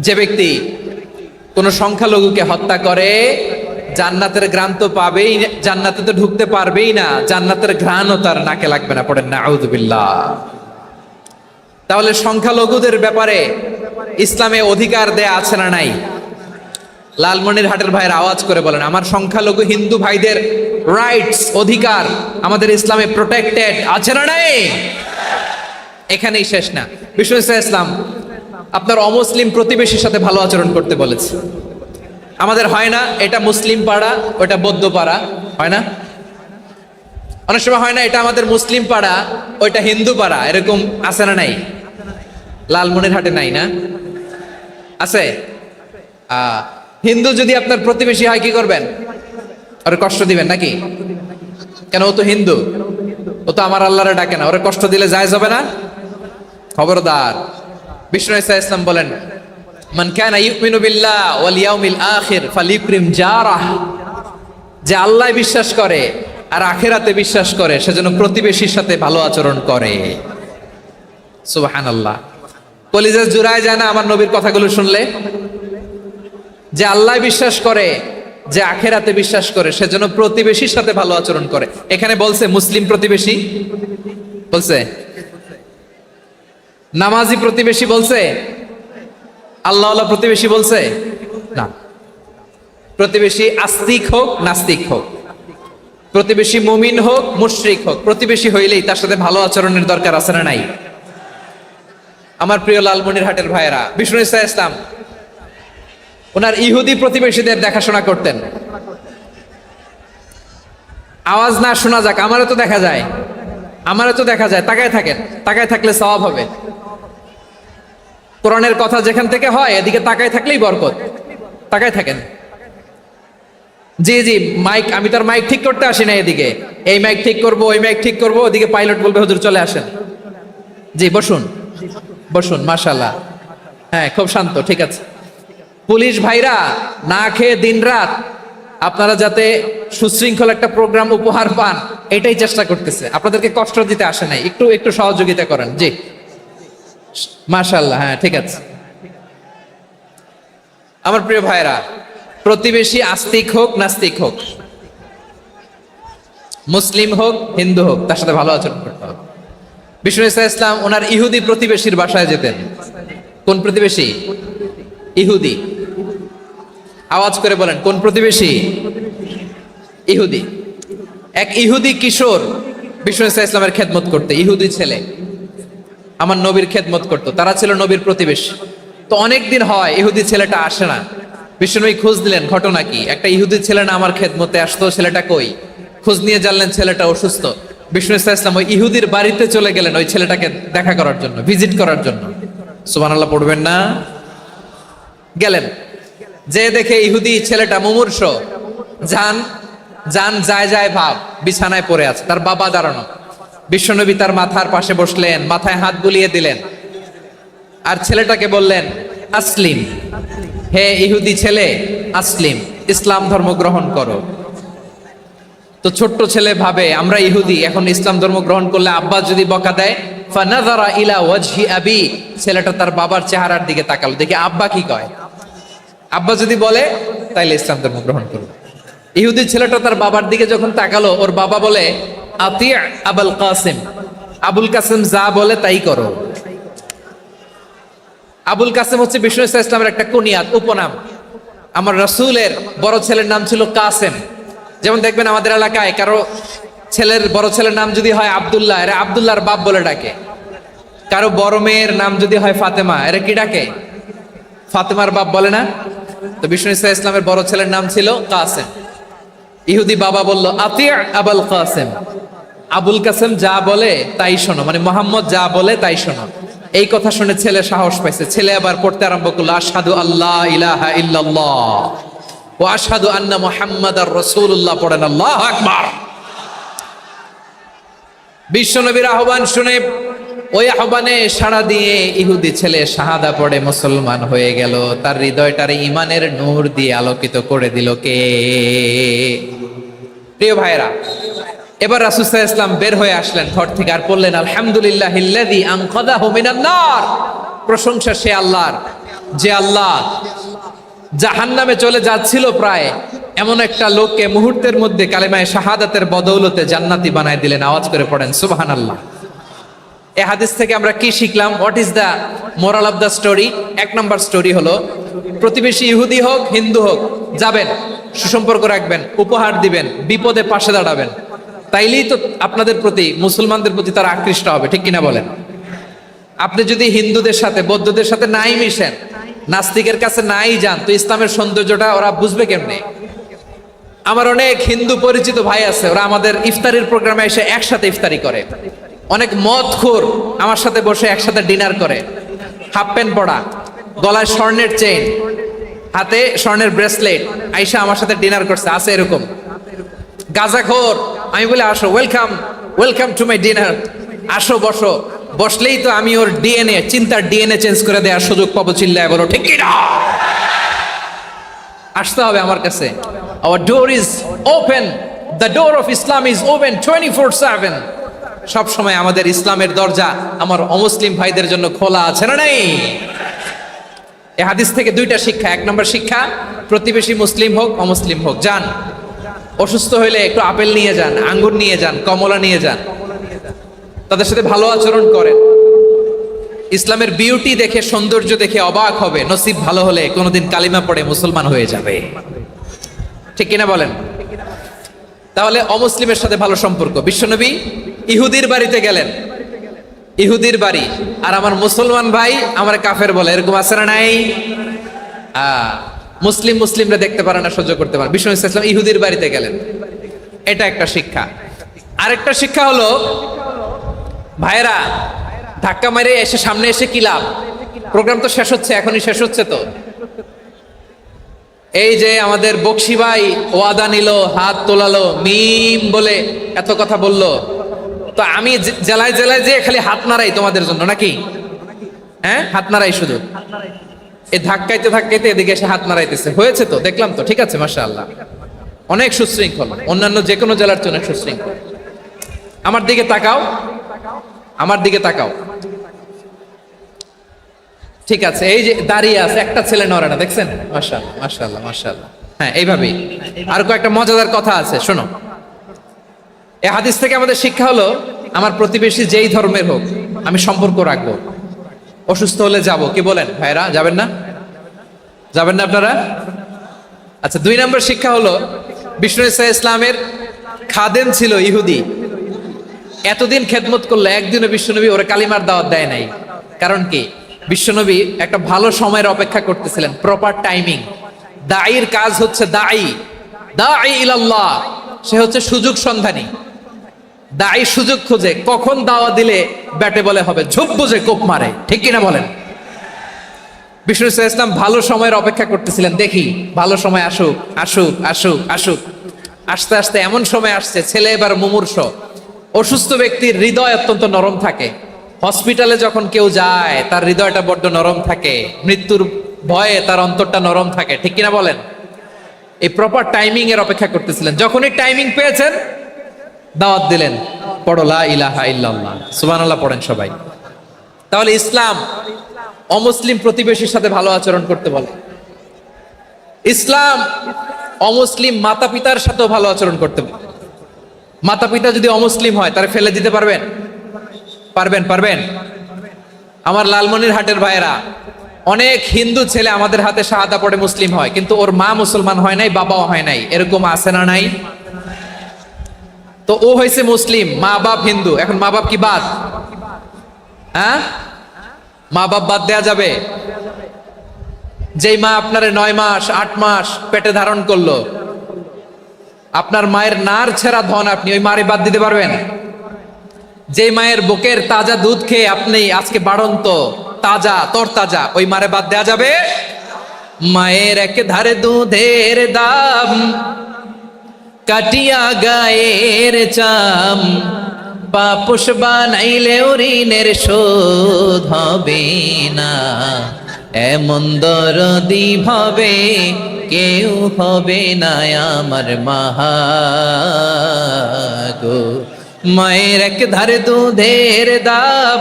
যে ব্যক্তি কোন সংখ্যালঘুকে হত্যা করে জান্নাতের ঘ্রাণ তো পাবেই, জান্নাতে তো ঢুকতে পারবেই না, জান্নাতের ঘ্রাণও তার নাকে লাগবে না। পড়েন না আউযুবিল্লাহ। তাহলে সংখ্যালঘুদের ব্যাপারে ইসলামে অধিকার দেয়া আছে না নাই? লালমনিরহাটের ভাইয়ের আওয়াজ করে বলেন, আমার সংখ্যালঘু হিন্দু ভাইদের রাইটস, অধিকার আমাদের ইসলামে প্রোটেক্টেড আছে না নাই? এখানেই শেষ না। বিষ্ণু ইসলাম আপনার অমুসলিম প্রতিবেশীর সাথে ভালো আচরণ করতে বলেছে। আমাদের হয় না এটা মুসলিম পাড়া, ওটা বৌদ্ধ পাড়া, হয় না? অনেক সময় হয় না এটা আমাদের মুসলিম পাড়া, ওইটা হিন্দু পাড়া, এরকম আছে না নাই? লালমনিরহাটে নাই না? আছে? হিন্দু যদি আপনার প্রতিবেশী হয় কি করবেন? ওরে কষ্ট দিবেন নাকি? কেন? ও তো হিন্দু, ও তো আমার আল্লাহরে ডাকে না, ওরে কষ্ট দিলে জায়েজ হবে না? খবরদার। বিষ্ণু ইসলাম বলেন, মান কানা ইউমিনু বিল্লাহ ওয়াল ইয়াউমিল আখির ফালিউকরিম জারাহ, যে আল্লাহ বিশ্বাস করে আর আখিরাতে বিশ্বাস করে সেজন্য প্রতিবেশীর সাথে ভালো আচরণ করে। সুবহানাল্লাহ। কলিজা জুড়ায় যায় না আমার নবীর কথাগুলো শুনলে? যে আল্লাহ বিশ্বাস করে, যে আখিরাতে বিশ্বাস করে সেজন্য প্রতিবেশীর সাথে ভালো আচরণ করে। এখানে বলছে মুসলিম প্রতিবেশী বলছে, নামাজি প্রতিবেশী বলছে, আল্লাহওয়ালা প্রতিবেশী বলছে না। প্রতিবেশী আস্তিক হোক নাস্তিক হোক, প্রতিবেশী মুমিন হোক মুশরিক হোক, প্রতিবেশী হইলেই তার সাথে ভালো আচরণের দরকার আছে না নাই? আমার প্রিয় লালমনিরহাটের ভাইয়েরা, বিষ্ণু ইসলাম ওনার ইহুদি প্রতিবেশীদের দেখাশোনা করতেন। আওয়াজ না শোনা যাক, আমারও তো দেখা যায়, আমারও তো দেখা যায়। তাকায় থাকেন, তাকায় থাকলে সওয়াব হবে। কোরআনের কথা যেখান থেকে হয় এদিকে তাকায় থাকলেই বরকত। তাকায় থাকেন। জি জি, মাইক, আমি তার মাইক ঠিক করতে আসি না এদিকে, এই মাইক ঠিক করব, ওই মাইক ঠিক করব, ওদিকে পাইলট বলবে হুজুর চলে আসেন। জি বসুন, বসুন, মাশাআল্লাহ। হ্যাঁ, খুব শান্ত, ঠিক আছে। পুলিশ ভাইরা না খেয়ে দিনরাত আপনারা যাতে সুশৃঙ্খল একটা প্রোগ্রাম উপহার পান এটাই চেষ্টা করতেছে, আপনাদেরকে কষ্ট দিতে আসে নাই। একটু একটু সহযোগিতা করেন। জি মাশাআল্লাহ, হ্যাঁ ঠিক আছে। আমার প্রিয় ভাইরা, প্রতিবেশী আস্তিক হোক নাস্তিক হোক, মুসলিম হোক হিন্দু হোক, তার সাথে ভালো আচরণ করতে হবে। বিষ্ণু ইসলাম ওনার ইহুদি প্রতিবেশীর বাসায় যেতেন। কোন প্রতিবেশী? ইহুদি। আওয়াজ করে বলেন কোন প্রতিবেশী? ইহুদি। এক ইহুদি কিশোর বিষ্ণু ইসলামের খেদমত করতে, ইহুদি ছেলে আমার নবীর খেদমত করতো, তারা ছিল নবীর প্রতিবেশী। তো অনেক দিন হয় ইহুদি ছেলেটা আসে না। বিষ্ণুনবী খোঁজ দিলেন, ঘটনা কি? একটা ইহুদি ছেলে না আমার খেদমতে আসতো, ছেলেটা কই? খোঁজ নিয়ে জানলেন ছেলেটা অসুস্থ। বিষ্ণু ইসলাম ওই ইহুদির বাড়িতে চলে গেলেন ওই ছেলেটাকে দেখা করার জন্য, ভিজিট করার জন্য। সুবহানাল্লাহ পড়বেন না? গেলেন, যে দেখে ইহুদি ছেলেটা মুমূর্ষ, জান জান যায় যায় ভাব, বিছানায় পড়ে আছে, তার বাবা দাঁড়ানো। বিশ্বনবী তার মাথার পাশে বসলেন, মাথায় হাত বুলিয়ে দিলেন, আর ছেলেটাকে বললেন আসলিম, হে ইহুদি ছেলে আসলিম, ইসলাম ধর্ম গ্রহণ করো। তো ছোট্ট ছেলে ভাবে আমরা ইহুদি, এখন ইসলাম ধর্ম গ্রহণ করলে আব্বা যদি বকা দেয়। ফানাযারা ইলা ওয়াজহি আবি, ছেলেটা তার বাবার চেহারার দিকে তাকালো, দেখি আব্বা কি কয়। আব্বা যদি বলে তাইলে ইসলাম ধর্ম গ্রহণ করো। ইহুদি ছেলেটা তার বাবার দিকে যখন তাকালো, ওর বাবা বলে আতি আবুল কাসিম, আবুল কাসিম যা বলে তাই করো। আবুল কাসিম হচ্ছে বিষ্ণু ইসলামের একটা কুনিয়াত, উপনাম। আমার রাসূলের বড় ছেলের নাম ছিল কাসেম। যেমন দেখবেন আমাদের এলাকায় কারো ছেলের বড় ছেলের নাম যদি হয় আব্দুল্লাহ, এরা আব্দুল্লাহর বাপ বলে ডাকে। কারো বড় মেয়ের নাম যদি হয় ফাতেমা, এরা কি ডাকে? ফাতেমার বাপ বলে না? তো বিষ্ণু ইসলামের বড় ছেলের নাম ছিল কাসেম। ইহুদি বাবা বলল আতি আবুল কাসেম, আবুল কাসেম যা বলে তাই শোনো, মানে মোহাম্মদ যা বলে তাই শোনো। এই কথা শুনে ছেলে সাহস পাইছে, ছেলে আবার পড়তে আরম্ভ করলো, আশহাদু আল্লাহ ইলাহা ইল্লাল্লাহ ওয়া আশহাদু আন্না মুহাম্মাদার রাসূলুল্লাহ। পড়েন আল্লাহু আকবার। বিশ্বনবীর আহ্বান শুনে ওই আহ্বানে সাড়া দিয়ে ইহুদি ছেলে শাহাদা পড়ে মুসলমান হয়ে গেল। তার হৃদয়টার ইমানের নূর দিয়ে আলোকিত করে দিল কে? প্রিয় ভাইরা, এবার রাসূল সাল্লাল্লাহু আলাইহি ওয়াসাল্লাম বের হয়ে আসলেন ঘর থেকে আর বললেন, আলহামদুলিল্লাহিল্লাযী আনকাযাহু মিনান নার। প্রশংসা সে আল্লাহর, যে আল্লাহ জাহান্নামে চলে যাচ্ছিল প্রায় এমন একটা লোককে মুহূর্তের মধ্যে কালেমায়ে শাহাদাতের বদৌলতে জান্নাতি বানায় দিলেন। আওয়াজ করে পড়েন সুবহানাল্লাহ। এই হাদিস থেকে আমরা কি শিখলাম? What is the moral of the story? এক নম্বর স্টোরি হলো, প্রতিবেশী ইহুদি হোক হিন্দু হোক, যাবেন, সুসম্পর্ক রাখবেন, উপহার দিবেন, বিপদে পাশে দাঁড়াবেন, তাইলেই তো আপনাদের প্রতি, মুসলমানদের প্রতি তারা আকৃষ্ট হবে, ঠিক কিনা বলেন? আপনি যদি হিন্দুদের সাথে বৌদ্ধদের সাথে নাই মিশেন, নাস্তিকের কাছে নাই যান, তো ইসলামের সৌন্দর্যটা ওরা বুঝবে কেমনে? আমার অনেক হিন্দু পরিচিত ভাই আছে, ওরা আমাদের ইফতারির প্রোগ্রামে এসে একসাথে ইফতারি করে। অনেক মদখোর আমার সাথে বসে একসাথে ডিনার করে, হাফ প্যান্ট পরা, গলায় স্বর্ণের চেইন, হাতে স্বর্ণের ব্রেসলেট, আইসা আমার সাথে ডিনার করছে, আছে এরকম। গাঁজাখোর, আমি বলি আসো, welcome welcome to my dinner, আসো বসো। বসলেই তো আমি ওর ডিএনএ, চিন্তার ডিএনএ চেঞ্জ করে দেওয়ার সুযোগ পাবো। চিল্লায় বলো ঠিক কি না? আসতে হবে আমার কাছে। Our door is open, the door of Islam is open 24/7। সব সময় আমাদের ইসলামের দরজা আমার অমুসলিম ভাইদের জন্য খোলা আছে না নাই? এই হাদিস থেকে দুইটা শিক্ষা। এক নম্বর শিক্ষা, প্রতিবেশী মুসলিম হোক অমুসলিম হোক, যান, অসুস্থ হইলে একটু আপেল নিয়ে যান, আঙ্গুর নিয়ে যান, কমলা নিয়ে যান, তাদের সাথে ভালো আচরণ করেন। ইসলামের বিউটি দেখে, সৌন্দর্য দেখে অবাক হবে, নসিব ভালো হলে কোনোদিন কালিমা পড়ে মুসলমান হয়ে যাবে, ঠিক কিনা বলেন? তাহলে অমুসলিমের সাথে ভালো সম্পর্ক। বিশ্বনবী ইহুদির বাড়িতে গেলেন, ইহুদির বাড়ি, আর আমার মুসলমান ভাই আমার কাফের বলে, এরকম আছে না নাই? মুসলিমরা দেখতে পারে না, সহ্য করতে পারে। বিশ্বনবী সাল্লাল্লাহু আলাইহি ওয়াসাল্লাম ইহুদির বাড়িতে গেলেন, এটা একটা শিক্ষা। আরেকটা শিক্ষা হলো, ভাইরা ধাক্কা মেরে এসে সামনে এসে কি লাভ? প্রোগ্রাম তো শেষ হচ্ছে, এখনই শেষ হচ্ছে। তো এই যে আমাদের বকশি ভাই ওয়াদা নিল, হাত তোলালো, মিম বলে এত কথা বললো, তো আমি জেলায় জেলায় যে খালি হাত নাড়াই তোমাদের জন্য নাকি? হ্যাঁ, হাত নাড়াই শুধু। এই ধাক্কাইতে ধাক্কাইতে এদিকে এসে হাত নাড়াইতেছে, হয়েছে তো, দেখলাম তো, ঠিক আছে, মাশাআল্লাহ, অনেক সুশৃঙ্খল, অন্যান্য যে কোনো জেলার চেয়ে অনেক সুশৃঙ্খল। আমার দিকে তাকাও, আমার দিকে তাকাও, ঠিক আছে। এই যে দাঁড়িয়ে আছে, একটা ছেলে নড়ে না, দেখছেন? মাশাআল্লাহ মাশাআল্লাহ মাশাআল্লাহ। হ্যাঁ, এইভাবেই। আর কয়েকটা মজাদার কথা আছে, শোনো। এই হাদিস থেকে আমাদের শিক্ষা হলো, আমার প্রতিবেশী যেই ধর্মের হোক আমি সম্পর্ক রাখবো। অসুস্থ হলে যাব, কি বলেন ভাইরা? যাবেন না? যাবেন না আপনারা? আচ্ছা, 2 নম্বর শিক্ষা হলো, বিষ্ণু ইসা ইসলামের খাদেম ছিল ইহুদি, এতদিন খেদমত করলে একদিনও বিশ্বনবী ওরা কালিমার দাওয়াত দেয় নাই। কারণ কি? বিশ্বনবী একটা ভালো সময়ের অপেক্ষা করতেছিলেন, প্রপার টাইমিং। দাঈর কাজ হচ্ছে দাঈ ইলাল্লাহ, সে হচ্ছে সুযোগ সন্ধানী। দাঈ সুযোগ খোঁজে, কখন দাওয়া দিলে ব্যাটে বলে হবে, ঝোপ বুঝে কোপ মারে, ঠিক কিনা বলেন? বিষ্ণু ইসলাম ভালো সময়ের অপেক্ষা করতেছিলেন, দেখি ভালো সময় আসুক আসুক আসুক আসুক। আস্তে আস্তে এমন সময় আসছে, ছেলে এবার মুমূর্ষ। অসুস্থ ব্যক্তির হৃদয় অত্যন্ত নরম থাকে। হসপিটালে যখন কেউ যায় তার হৃদয়টা বড্ড নরম থাকে, মৃত্যুর ভয়ে তার অন্তরটা নরম থাকে, ঠিক কিনা বলেন? এই প্রপার টাইমিং এর অপেক্ষা করতেছিলেন। যখনই টাইমিং পেয়েছেন, দাওয়াত দিলেন, পড়ো লা ইলাহা ইল্লাল্লাহ, সুবহানাল্লাহ পড়েন সবাই। তাহলে ইসলাম অমুসলিম প্রতিবেশীর সাথে ভালো আচরণ করতে বলে। ইসলাম অমুসলিম মাতা পিতার সাথেও ভালো আচরণ করতে বলে। মাতা পিতা যদি অমুসলিম হয়, তারা ফেলে দিতে পারবেন? পারবেন? আমার লালমনিরহাটের ভাইয়েরা, অনেক হিন্দু ছেলে আমাদের হাতে শাহাদা পড়ে মুসলিম হয়, কিন্তু ওর মা মুসলমান হয় নাই, বাবাও হয় নাই, এরকম আছে না নাই? তো ও হয়েছে মুসলিম, মা বাপ হিন্দু, এখন মা বাপ কি বাদ? হ্যাঁ, মা বাপ বাদ দেয়া যাবে? যেই মা আপনারে 9 মাস 8 মাস পেটে ধারণ করলো, আপনার মায়ের নার ছেঁড়া ধন, আপনি ওই মারে বাদ দিতে পারবেন? যে মায়ের বুকের তাজা দুধ খেয়ে আপনি আজকে বাড়ন্ত তাজা তরতাজা, ওই মারে বাদ দেয়া যাবে? মায়ের এক ধারে দুধের দাম, কাটিয়া গায়ের চাম, পাপুষ বানাইলে ঋণের শোধ হবে না, এমন দরদি ভাবে কেউ হবে না আমার মাহা গো। মায়ের এক ধারে দুধের দাম,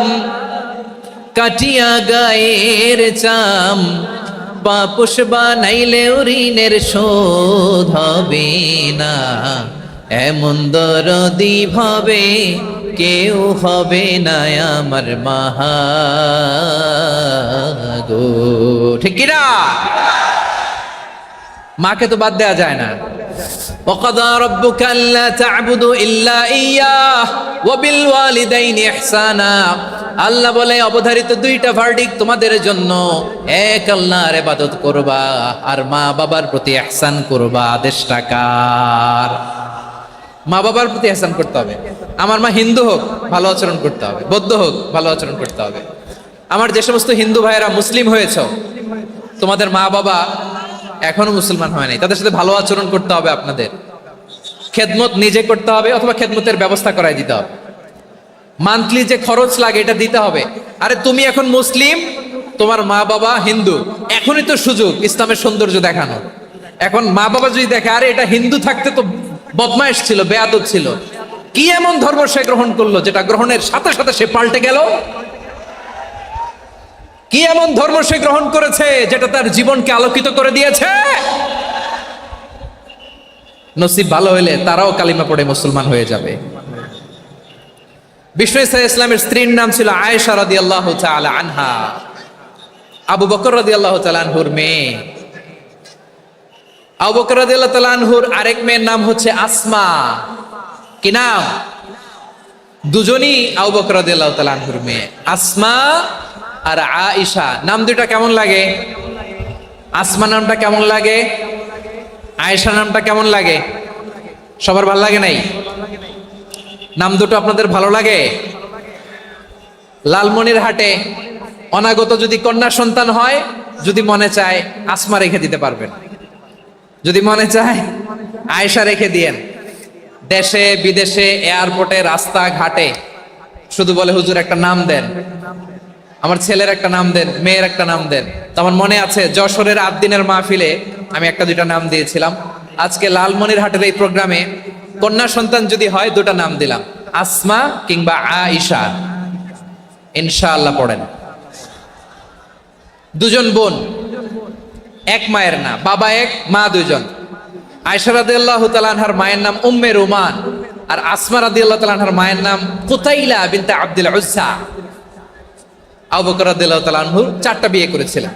কাটিয়া গায়ের চাম, পাপুষ বানাইলে ঋণের শোধ হবে না, এমন দরদি ভাবে কেউ হবে না আমার মাহা গো। ঠিক কিনা? মাকে তো বাদ দেওয়া যায় না। وَقَضَى رَبُّكَ أَلَّا تَعْبُدُوا إِلَّا إِيَّاهُ وَبِالْوَالِدَيْنِ إِحْسَانًا। আল্লাহ বলে অবধারিত দুইটা ভার্ডিক্ট তোমাদের জন্য, এক আল্লাহর ইবাদত করবা আর মা বাবার প্রতি ইহসান করবা। আদেশটা কার? মা বাবার প্রতি ইহসান করতে হবে। আমার মা হিন্দু হোক ভালো আচরণ করতে হবে, বৌদ্ধ হোক ভালো আচরণ করতে হবে। আমার যে সমস্ত হিন্দু ভাইয়েরা মুসলিম হয়েছ, তোমাদের মা বাবা এখনো মুসলমান হয় নাই, তাদের সাথে ভালো আচরণ করতে হবে। আপনাদের খেদমত নিজে করতে হবে অথবা খেদমতের ব্যবস্থা করাই দিতে হবে। মান্থলি যে খরচ লাগে এটা দিতে হবে। আরে তুমি এখন মুসলিম, তোমার মা বাবা হিন্দু, এখনই তো সুযোগ ইসলামের সৌন্দর্য দেখানো। এখন মা বাবা যদি দেখে আরে এটা হিন্দু থাকতে তো বদমাইশ ছিল, বেয়াদব ছিল, কি এমন ধর্ম সে গ্রহণ করলো যেটা গ্রহণের সাথে সাথে সে পাল্টে গেল? কি এমন ধর্ম সে গ্রহণ করেছে যেটা তার জীবনকে আলোকিত করে দিয়েছে? নসিব ভালো হইলে তারাও কালিমা পড়ে মুসলমান হয়ে যাবে। বিষ্ণু ইসা ইসলামের স্ত্রীর নাম ছিল আয়েশা রাদিয়াল্লাহু তাআলা আনহা, আবু বকর রাদিয়াল্লাহু তাআলা আনহুর মেয়ে। আবু বকর রাদিয়াল্লাহু তাআলা আনহুর আরেক মেয়ের নাম হচ্ছে আসমা। কি নাম? দুজনই আবু বকর রাদিয়াল্লাহু তাআলা আনহুর মেয়ে, আসমা আর আয়েশা। নাম দুটা কেমন লাগে? আসমা নামটা কেমন লাগে? আয়েশা নামটা কেমন লাগে? সবার ভালো লাগে নাই? নাম দুটো আপনাদের ভালো লাগে? লালমনিরহাটে অনাগত যদি কন্যা সন্তান হয়, যদি মনে চায় আসমা রেখে দিতে পারবেন, যদি মনে চায় আয়েশা রেখে দিয়েন। দেশে বিদেশে এয়ারপোর্টে রাস্তাঘাটে শুধু বলে হুজুর একটা নাম দেন, আমার ছেলের একটা নাম দেন, মেয়ের একটা নাম দেন। তো আমার মনে আছে যশোরের 8 দিনের মাহফিলে আমি একটা দুইটা নাম দিয়েছিলাম। আজকে লালমনিরহাটের এই প্রোগ্রামে কন্যা সন্তান যদি হয় দুটা নাম দিলাম, আসমা কিংবা আয়েশা। ইনশাআল্লাহ পড়েন। দুজন বোন, এক মায়ের না, বাবা এক মা দুইজন। আয়েশা রাদিয়াল্লাহু তাআলা আনহার মায়ের নাম উম্মে রুমান, আর আসমা রাদিয়াল্লাহু তাআলা আনহার মায়ের নাম কুতাইলা বিনতে আব্দুল উজ্জা। আবু বকর রাদিয়াল্লাহু তাআলা আনহু 4টা বিয়ে করেছিলেন।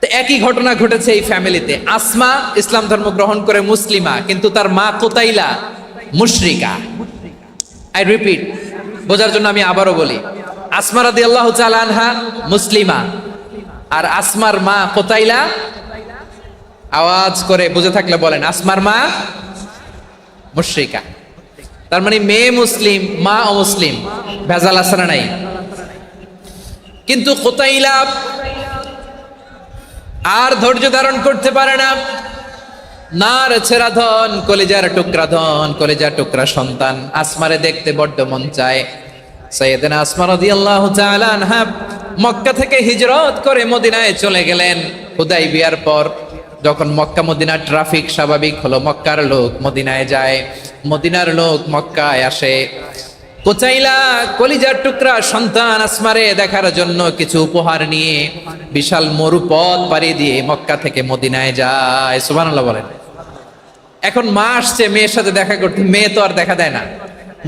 তো একই ঘটনা ঘটেছে এই ফ্যামিলিতে। আসমা ইসলাম ধর্ম গ্রহণ করে মুসলিমা, কিন্তু তার মা কুতাইলা মুশরিকা। আই রিপিট, বোঝার জন্য আমি আবারও বলি, আসমা রাদিয়াল্লাহু তাআলা আনহা মুসলিমা, আর আসমার মা কুতাইলা, আওয়াজ করে বুঝে থাকলে বলেন, আসমার মা মুশরিকা। তার মানে মেয়ে মুসলিম, মা অমুসলিম। ভেজাল আছে না নাই? কিন্তু কুতাইলা আর ধৈর্য ধারণ করতে পারে না। নার ছেড়া ধন, কলিজার টুকরা ধন, কলিজার টুকরা সন্তান আসমারে দেখতে বড্ড মন চায়। সাইয়েদনা আসমা রাদিয়াল্লাহু তাআলা আনহা মক্কা থেকে হিজরত করে মদিনায় চলে গেলেন। হুদাইবিয়ার পর যখন মক্কা মদিনার ট্রাফিক স্বাভাবিক হলো, মক্কার লোক মদিনায় যায়, মদিনার লোক মক্কায় আসে। কুতাইলা কলিজার টুকরা সন্তান আসমারে দেখার জন্য কিছু উপহার নিয়ে বিশাল মরুপথ পাড়ি দিয়ে মক্কা থেকে মদিনায় যায়। সুবহানাল্লাহ বলেন। এখন মা আসছে মেয়ের সাথে দেখা করতে, মেয়ে তো আর দেখা দেয় না।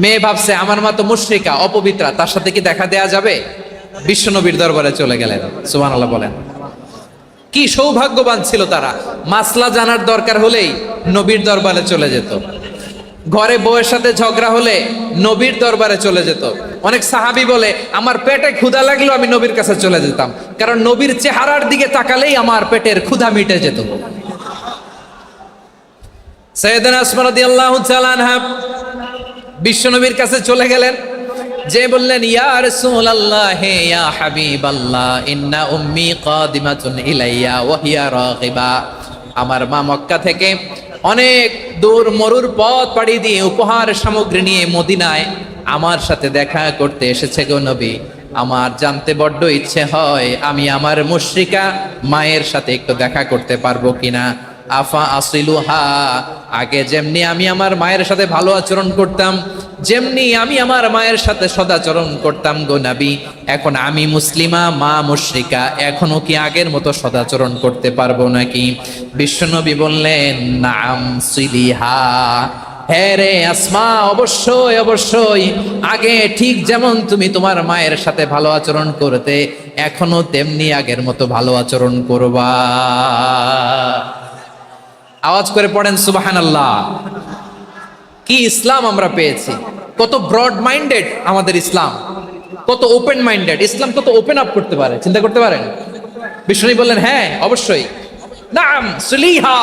মেয়ে ভাবছে আমার মা তো মুশরিকা, অপবিত্রা, তার সাথে কি দেখা দেয়া যাবে? বিশ্বনবীর দরবারে চলে গেলেন। সুবহানাল্লাহ বলেন। কি সৌভাগ্যবান ছিল তারা, মাসলা জানার দরকার হলেই নবীর দরবারে চলে যেত। ঘরে বউয়ের সাথে ঝগড়া হলে নবীর দরবারে চলে যেত। অনেক সাহাবী বলে আমার পেটে ক্ষুধা লাগলো আমি নবীর কাছে চলে যেতাম, কারণ নবীর চেহারার দিকে তাকালেই আমার পেটের ক্ষুধা মিটে যেত। সাইয়েদনা আসমা রাদিয়াল্লাহু তাআলা আনহা বিশ্বনবীর কাছে চলে গেলেন, যে বললেন ইয়া রাসূলুল্লাহ ইয়া হাবিবাল্লাহ ইন্না উম্মি কাদিমাতুন ইলাইয়া ওয়া হিয়া রাগিবা। আমার মা মক্কা থেকে অনেক দূর মরুর পথ পাড়ি দিয়ে উপহার সামগ্রী নিয়ে মদিনায় আমার সাথে দেখা করতে এসেছে গো নবী। আমার জানতে বড্ড ইচ্ছে হয় আমি আমার মুশরিকা মায়ের সাথে একটু দেখা করতে পারবো কিনা। আফা আসিলুহা, আগে যেমনি আমি আমার মায়ের সাথে ভালো আচরণ করতাম, যেমনি আমি আমার মায়ের সাথে সদাচরণ করতাম গো নবী, এখন আমি মুসলিমা মা মুশরিকা, এখনো কি আগের মতো সদাচরণ করতে পারবো নাকি? বিশ্বনবী বললেন নাম সিলিহা, হ্যাঁ রে আসমা, অবশ্যই অবশ্যই, আগে ঠিক যেমন তুমি তোমার মায়ের সাথে ভালো আচরণ করতে, এখনো তেমনি আগের মতো ভালো আচরণ করবা। আওয়াজ করে পড়েন সুবহানাল্লাহ। কি ইসলাম আমরা পেয়েছি! কত ব্রড মাইন্ডেড আমাদের ইসলাম, কত ওপেন মাইন্ডেড ইসলাম, কত ওপেন আপ করতে পারে, চিন্তা করতে পারেন। বিষ্ণু বললেন হ্যাঁ অবশ্যই, নাম সুলিহা,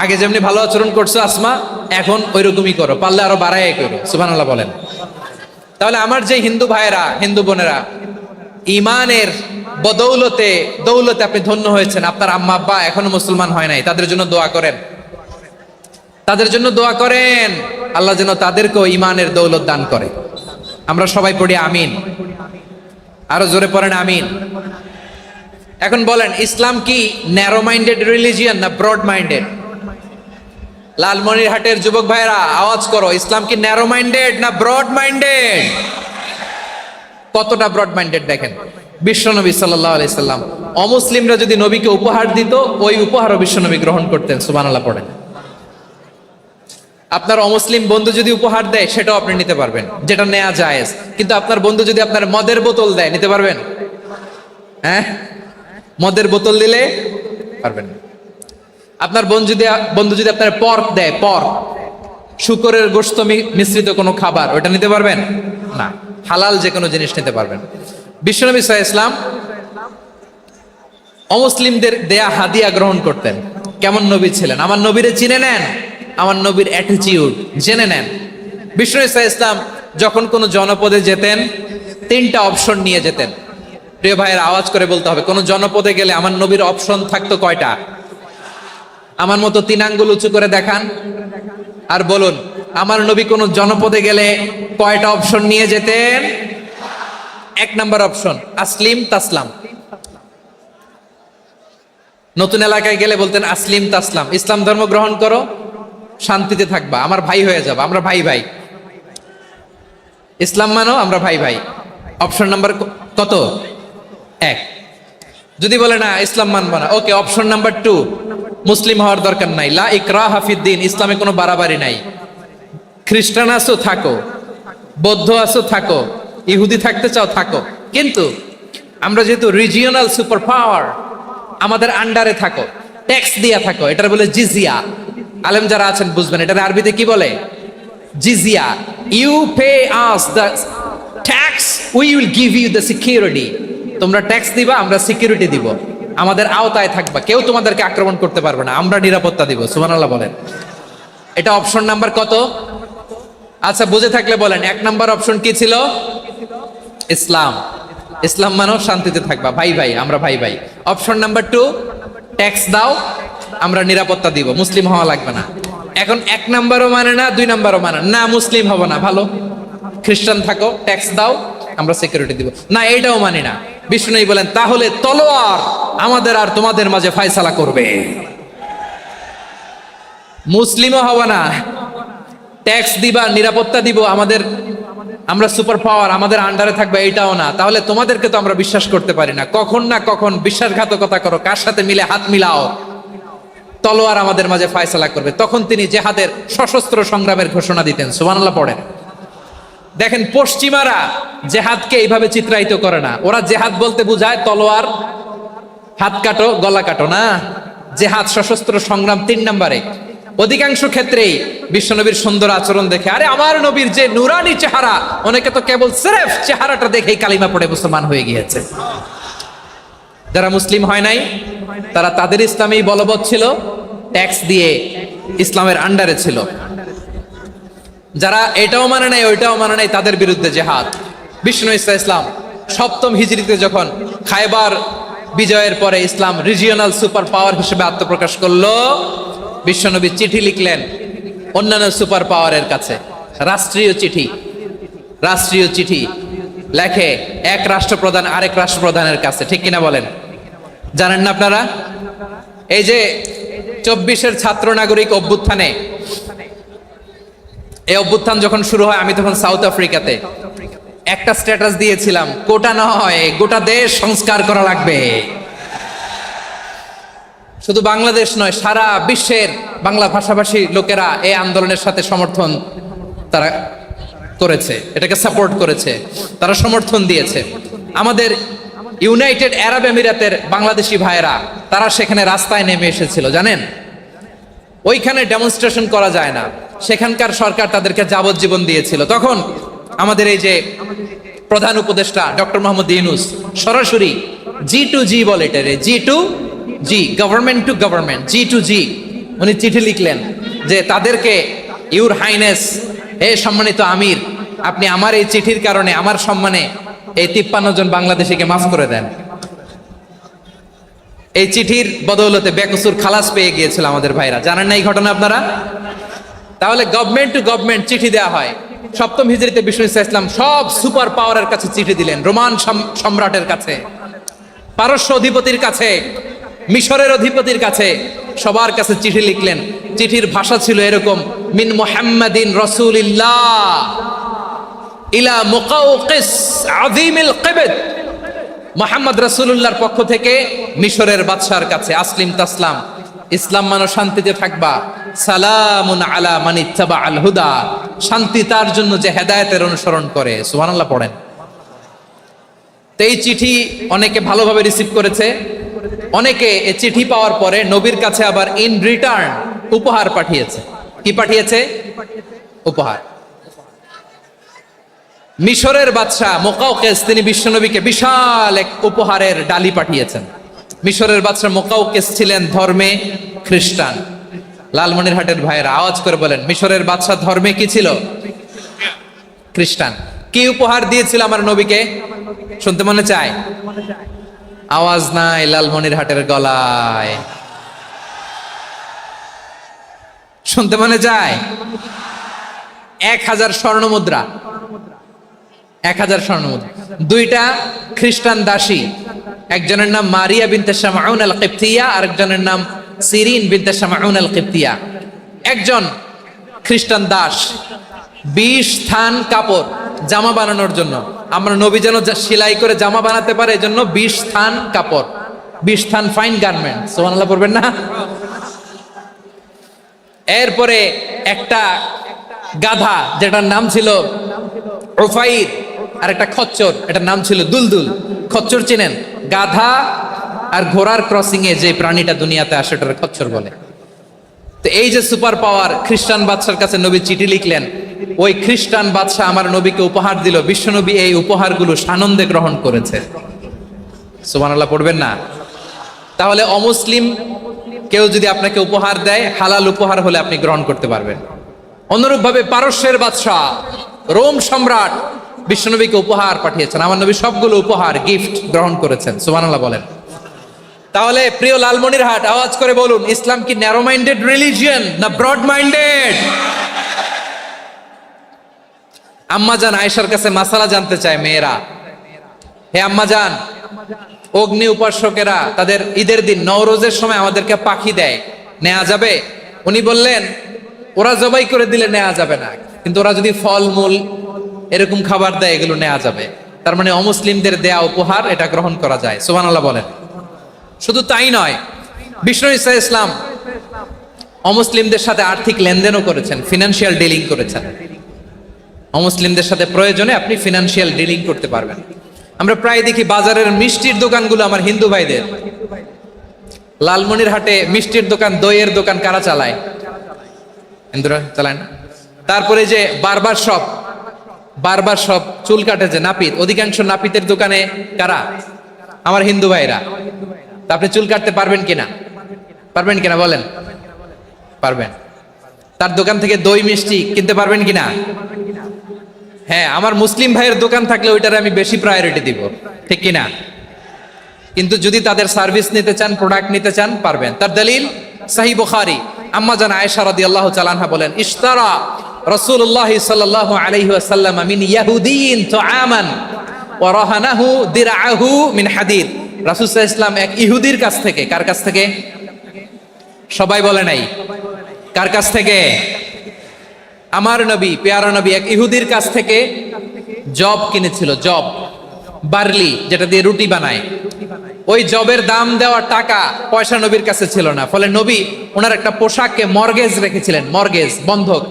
আগে যেমনি ভালো আচরণ করছো আসমা, এখন ওইরকমই করো, পারলে আরো বাড়াই করো। সুবহানাল্লাহ বলেন। তাহলে আমার যে হিন্দু ভাইয়েরা, হিন্দু বোনেরা, ইমানের বদৌলতে দৌলতে আপনি ধন্য হয়েছেন, আপনার আম্মা আব্বা এখনো মুসলমান হয় নাই, তাদের জন্য দোয়া করেন, তাদের জন্য দোয়া করেন, আল্লাহ যেন তাদেরকেও ইমানের দৌলত দান করে। আমরা সবাই পড়ি আমিন, আরো জোরে পড়েন আমিন। এখন বলেন, ইসলাম কি ন্যারো মাইন্ডেড রিলিজিয়ান না ব্রড মাইন্ডেড? লালমনিরহাটের যুবক ভাইরা আওয়াজ করো, ইসলাম কি ন্যারো মাইন্ডেড না ব্রড মাইন্ডেড? কতটা ব্রড মাইন্ডেড দেখেন। বিশ্বনবী সাল্লাল্লাহু আলাইহি সাল্লাম অমুসলিমরা যদি নবীকে উপহার দিত, ওই উপহারও বিশ্বনবী গ্রহণ করতেন। সুবহানাল্লাহ পড়েন। আপনার অমুসলিম বন্ধু যদি উপহার দেয়, সেটাও আপনি নিতে পারবেন, যেটা নেওয়া জায়েজ। কিন্তু আপনার বন্ধু যদি আপনার মদের বোতল দেয়, নিতে পারবেন? হ্যাঁ, মদের বোতল দিলে পারবেন না। আপনার বন্ধু যদি আপনার পর্ক দেয়, পর্ক, শুকরের গোশত মিশ্রিত কোনো খাবার, ওটা নিতে পারবেন না। হালাল যে কোনো জিনিস নিতে পারবেন। বিশ্বনবী সাল্লাল্লাহু আলাইহি ওয়াসাল্লাম অমুসলিমদের দেয়া হাদিয়া গ্রহণ করতেন। কেমন নবী ছিলেন! আমার নবীরে চিনে নেন, আমার নবীর অ্যাটিটিউড জেনে নেন। বিশ্বনবী সাল্লাল্লাহু আলাইহি ওয়াসাল্লাম যখন কোনো জনপদে যেতেন, 3টা অপশন নিয়ে যেতেন। প্রিয় ভাইয়ের আওয়াজ করে বলতে হবে, কোন জনপদে গেলে আমার নবীর অপশন থাকতো কয়টা? আমার মতো 3 আঙ্গুল উঁচু করে দেখান আর বলুন, আমার নবী কোন জনপদে গেলে কয়টা অপশন নিয়ে যেতেন? 1 নাম্বার অপশন আসলিম তাসলাম। নতুন এলাকায় গেলে বলতেন আসলিম তাসলাম, ইসলাম ধর্ম গ্রহণ করো, শান্তিতে থাকবা, আমার ভাই হয়ে যাবা, আমরা ভাই ভাই, ইসলাম মানো, আমরা ভাই ভাই। অপশন নাম্বার কত? 1। যদি বলে না ইসলাম মানবা না, ওকে, অপশন নাম্বার 2, মুসলিম হওয়ার দরকার নাই, লা ইকরাহা ফিদ্দিন, ইসলামে কোনো বাড়াবাড়ি নাই। খ্রিস্টান আছো থাকো, বৌদ্ধ আছো থাকো, ইহুদি থাকতে চাও থাকো, কিন্তু আমরা যেহেতু রিজিওনাল সুপার পাওয়ার, আমাদের আন্ডারে থাকো, ট্যাক্স দিয়া থাকো, এটার বলে জিজিয়া। আলেম যারা আছেন বুঝবেন, এটার আরবিতে কি বলে? জিজিয়া। You pay us the tax, we will give you the security. তোমরা ট্যাক্স দিবা, আমরা সিকিউরিটি দিব, আমাদের আওতায় থাকবা, কেউ তোমাদেরকে আক্রমণ করতে পারবে না, আমরা নিরাপত্তা দিব। সুবহানাল্লাহ বলেন। এটা অপশন নাম্বার কত? আচ্ছা, বুঝে থাকলে বলেন, 1 নাম্বার অপশন কি ছিল? ইসলাম। ইসলাম মানো, শান্তিতে থাকবা, ভাই ভাই, আমরা ভাই ভাই। অপশন নাম্বার 2, ট্যাক্স দাও, আমরা নিরাপত্তা দিব, মুসলিম হওয়া লাগবে না। এখন 1 নাম্বারও মানে না, 2 নাম্বারও মানে না, মুসলিম হবো না, ভালো, খ্রিস্টান থাকো, ট্যাক্স দাও, আমরা সিকিউরিটি দিব না, এইটাও মানি না। বিষ্ণু বলেন, তাহলে তলোয়ার আমাদের আর তোমাদের মাঝে ফয়সালা করবে। মুসলিমও হবো না, ট্যাক্স দিবা, নিরাপত্তা দিব, আমরা সুপার পাওয়ার, আমাদের আন্ডারে থাকবে, এইটাও না। তাহলে তোমাদেরকে তো আমরা বিশ্বাস করতে পারি না, কখন না কখন বিশ্বাসঘাতকতা করো, কার সাথে মিলে হাত মিলাও, তলোয়ার আমাদের মাঝে ফয়সালা করবে। তখন তিনি জেহাদের সশস্ত্র সংগ্রামের ঘোষণা দিতেন। সুবহানাল্লাহ পড়েন। দেখেন, পশ্চিমারা জেহাদকে এইভাবে চিত্রায়িত করে না। ওরা জেহাদ বলতে বুঝায় তলোয়ার, হাত কাটো, গলা কাটো, না, জেহাদ সশস্ত্র সংগ্রাম 3 নম্বরে। অধিকাংশ ক্ষেত্রেই বিশ্বনবীর সুন্দর আচরণ দেখে, আরে আমার নবীর যে নুরানি চেহারা, অনেকে তো কেবল সিরেফ চেহারাটা দেখেই কালিমা পড়ে মুসলমান হয়ে গিয়েছে। যারা মুসলিম হয় নাই, তারা তাদের ইসলামেই বলবৎ ছিল, ট্যাক্স দিয়ে ইসলামের আন্ডারে ছিল। যারা এটাও মানে নাই ওইটাও মানে নাই তাদের বিরুদ্ধে জেহাদ। বিষ্ণু ইসলাম সপ্তম হিজরিতে যখন খায়বার বিজয়ের পরে ইসলাম রিজিওনাল সুপার পাওয়ার হিসেবে আত্মপ্রকাশ করলো, বিশ্বনবী চিঠি লিখলেন অন্যান্য সুপার পাওয়ারের কাছে, রাষ্ট্রীয় চিঠি লেখে এক রাষ্ট্রপ্রধান আরেক রাষ্ট্রপ্রধানের কাছে, ঠিক কিনা বলেন? জানেন না আপনারা? এই যে 24-এর ছাত্র নাগরিক অভ্যুত্থানে, এই অভ্যুত্থান যখন শুরু হয় আমি তখন সাউথ আফ্রিকাতে, একটা স্ট্যাটাস দিয়েছিলাম, কোটা নয় গোটা দেশ সংস্কার করা লাগবে। শুধু বাংলাদেশ নয়, সারা বিশ্বের বাংলা ভাষাভাষী লোকেরা এই আন্দোলনের সাথে সমর্থন তারা করেছে, এটাকে সাপোর্ট করেছে, তারা সমর্থন দিয়েছে। আমাদের ইউনাইটেড আরব আমিরাতের বাংলাদেশি ভাইয়েরা তারা সেখানে রাস্তায় নেমে এসেছিল, জানেন? ওইখানে ডেমনস্ট্রেশন করা যায় না, সেখানকার সরকার তাদেরকে যাবজ্জীবন দিয়েছিল। তখন আমাদের এই যে প্রধান উপদেষ্টা ডক্টর মোহাম্মদ ইউনূস সরাসরি G2G বলে, এটারে G2G, government to government, G2G, উনি চিঠি লিখলেন যে তাদেরকে, ইউর হাইনেস, হে সম্মানিত আমির, আপনি আমার এই চিঠির কারণে আমার সম্মানে এই 53 জন বাংলাদেশিকে মাফ করে দেন। এই চিঠির বদৌলতে বেকসুর খালাস পেয়ে গিয়েছিল আমাদের ভাইরা, জানেন না এই ঘটনা আপনারা? তাহলে গভর্নমেন্ট টু গভর্নমেন্ট চিঠি দেওয়া হয়। সপ্তম হিজরিতে বিষ্ণু ইসলাম সব সুপার পাওয়ারের কাছে চিঠি দিলেন, রোমান সম্রাটের কাছে, পারস্য অধিপতির কাছে, মিশরের অধিপতির কাছে, সবার কাছে চিঠি লিখলেন। চিঠির ভাষা ছিল এরকম, মিন মুহাম্মাদিন রাসূলিল্লাহ ইলা মুকাওকিস আযীমিল কিবত, মুহাম্মদ রাসূলুল্লাহর পক্ষ থেকে মিশরের বাদশার কাছে, আসলিম তাসলাম, ইসলাম মানো শান্তিতে থাকবা, সালামুন আলা মান ইত্তাবা আল হুদা, শান্তি তার জন্য যে হেদায়েতের অনুসরণ করে। সুবহানাল্লাহ পড়েন। তো এই চিঠি অনেকে ভালোভাবে রিসিভ করেছে, অনেকে এই চিঠি পাওয়ার পরে নবীর কাছে আবার ইন রিটার্ন উপহার পাঠিয়েছে। কি পাঠিয়েছে? উপহার। মিশরের বাদশা মুকাওকিস তিনি বিশ্বনবীকে বিশাল এক উপহারের ডালি পাঠিয়েছেন। মিশরের বাদশা মুকাওকিস ছিলেন ধর্মে খ্রিস্টান। লালমনিরহাটের ভাইয়েরা আওয়াজ করে বলেন, মিশরের বাদশা ধর্মে কি ছিল? খ্রিস্টান। কি উপহার দিয়েছিল আমার নবীকে? শুনতে মনে চায়? আওয়াজ নাই লালমনিরহাটের গলায়, শুনতে মনে চায়? 1000 স্বর্ণ মুদ্রা, 1000 স্বর্ণ মুদ্রা। 2টা খ্রিস্টান দাসী, একজনের নাম মারিয়া বিনতে শামউন আল কিবতিয়া, আরেকজনের নাম সিরিন বিনতে শামউন আল কিবতিয়া। একজন খ্রিস্টান দাস 20 থান কাপড় জামা বানানোর জন্য, আমরা নবী যেন সেলাই করে জামা বানাতে পারে এজন্য 20 থান কাপড়, 20 থান ফাইন গার্মেন্ট। সুবহানাল্লাহ পড়বেন না? এরপরে একটা গাধা যেটার নাম ছিল উফাইর, আর একটা খচ্চর, এটার নাম ছিল দুলদুল। খচ্চর চিনেন? গাধা আর ঘোড়ার ক্রসিং এ যে প্রাণীটা দুনিয়াতে আসে ওটার খচ্চর বলে। তো এই যে সুপার পাওয়ার খ্রিস্টান বাদশার কাছে নবী চিঠি লিখলেন, ওই খ্রিস্টান বাদশা আমার নবীকে উপহার দিল, বিশ্বনবী এই উপহারগুলো সানন্দে গ্রহণ করেছে। সুবহানাল্লাহ পড়বেন না? তাহলে অমুসলিম কেউ যদি আপনাকে উপহার দেয়, হালাল উপহার হলে আপনি গ্রহণ করতে পারবেন। অনুরূপভাবে পারস্যের বাদশা, রোম সম্রাট বিশ্বনবীকে উপহার পাঠিয়েছেন, আমার নবী সবগুলো উপহার গিফট গ্রহণ করেছেন। সুবহানাল্লাহ বলেন। তাহলে প্রিয় লালমনিরহাট আওয়াজ করে বলুন, ইসলাম কি ন্যারো মাইন্ডেড রিলিজিয়ন না ব্রড মাইন্ডেড? আম্মাজান আয়েশার কাছে মাসালা জানতে চায় মেয়েরা, হে আম্মাজান, অগ্নি উপাসকেরা তাদের ঈদের দিন নওরোজের সময় আমাদেরকে পাখি দেয়, নেওয়া যাবে? উনি বললেন, ওরা জবাই করে দিলে নেওয়া যাবে না, কিন্তু ওরা যদি ফলমূল এরকম খাবার দেয় এগুলো নেওয়া যাবে। তার মানে অমুসলিমদের দেয়া উপহার এটা গ্রহণ করা যায়। সুবহানাল্লাহ বলেন। শুধু তাই নয়, বিষ্ণু ঈসা ইসলাম অমুসলিমদের সাথে আর্থিক লেনদেনও করেছেন, ফিনান্সিয়াল ডিলিং করেছেন। অমুসলিমদের সাথে প্রয়োজনে আপনি ফিনান্সিয়াল ডিলিং করতে পারবেন। আমরা প্রায় দেখি বাজারের মিষ্টির দোকানগুলো আমার হিন্দু ভাইদের। লালমনিরহাটে মিষ্টির দোকান, দইয়ের দোকান কারা চালায়? হিন্দুরা চালায় না? তারপরে যে বারবার শপ, চুল কাটে যে নাপিত, অধিকাংশ নাপিতের দোকানে কারা? আমার হিন্দু ভাইরা। তা আপনি চুল কাটতে পারবেন কিনা? পারবেন কিনা বলেন? পারবেন। তার দোকান থেকে দই মিষ্টি কিনতে পারবেন কিনা? হ্যাঁ, আমার মুসলিম ভাইয়ের দোকান থাকলে ওইটারে আমি বেশি প্রায়োরিটি দিব, ঠিক কিনা? কিন্তু যদি তাদের সার্ভিস নিতে চান, প্রোডাক্ট নিতে চান, পারবেন। তার দলিল সহিহ বুখারী, আম্মা জান আয়েশা রাদিয়াল্লাহু তাআলা আনহা বলেন, ইশতারা রাসূলুল্লাহ সাল্লাল্লাহু আলাইহি ওয়াসাল্লাম মিন ইয়াহুদিয়িন তুআমান ওয়া রাহানাহু দিরআহু মিন হাদিদ। রাসূল সাল্লাল্লাহু আলাইহি ওয়াসাল্লাম এক ইহুদির কাছ থেকে, কার কাছ থেকে? সবাই বলে নাই, কার কাছ থেকে? আমার নবী, পেয়ারা নবী এক ইহুদির কাছ থেকে জব কিনেছিল, জব, বার্লি, যেটা দিয়ে রুটি বানায়। ওই জবের দাম দেওয়া টাকা পয়সা নবীর কাছে ছিল না, ফলে নবী ওনার একটা পোশাককে মর্গেজ রেখেছিলেন, মর্গেজ, বন্ধক,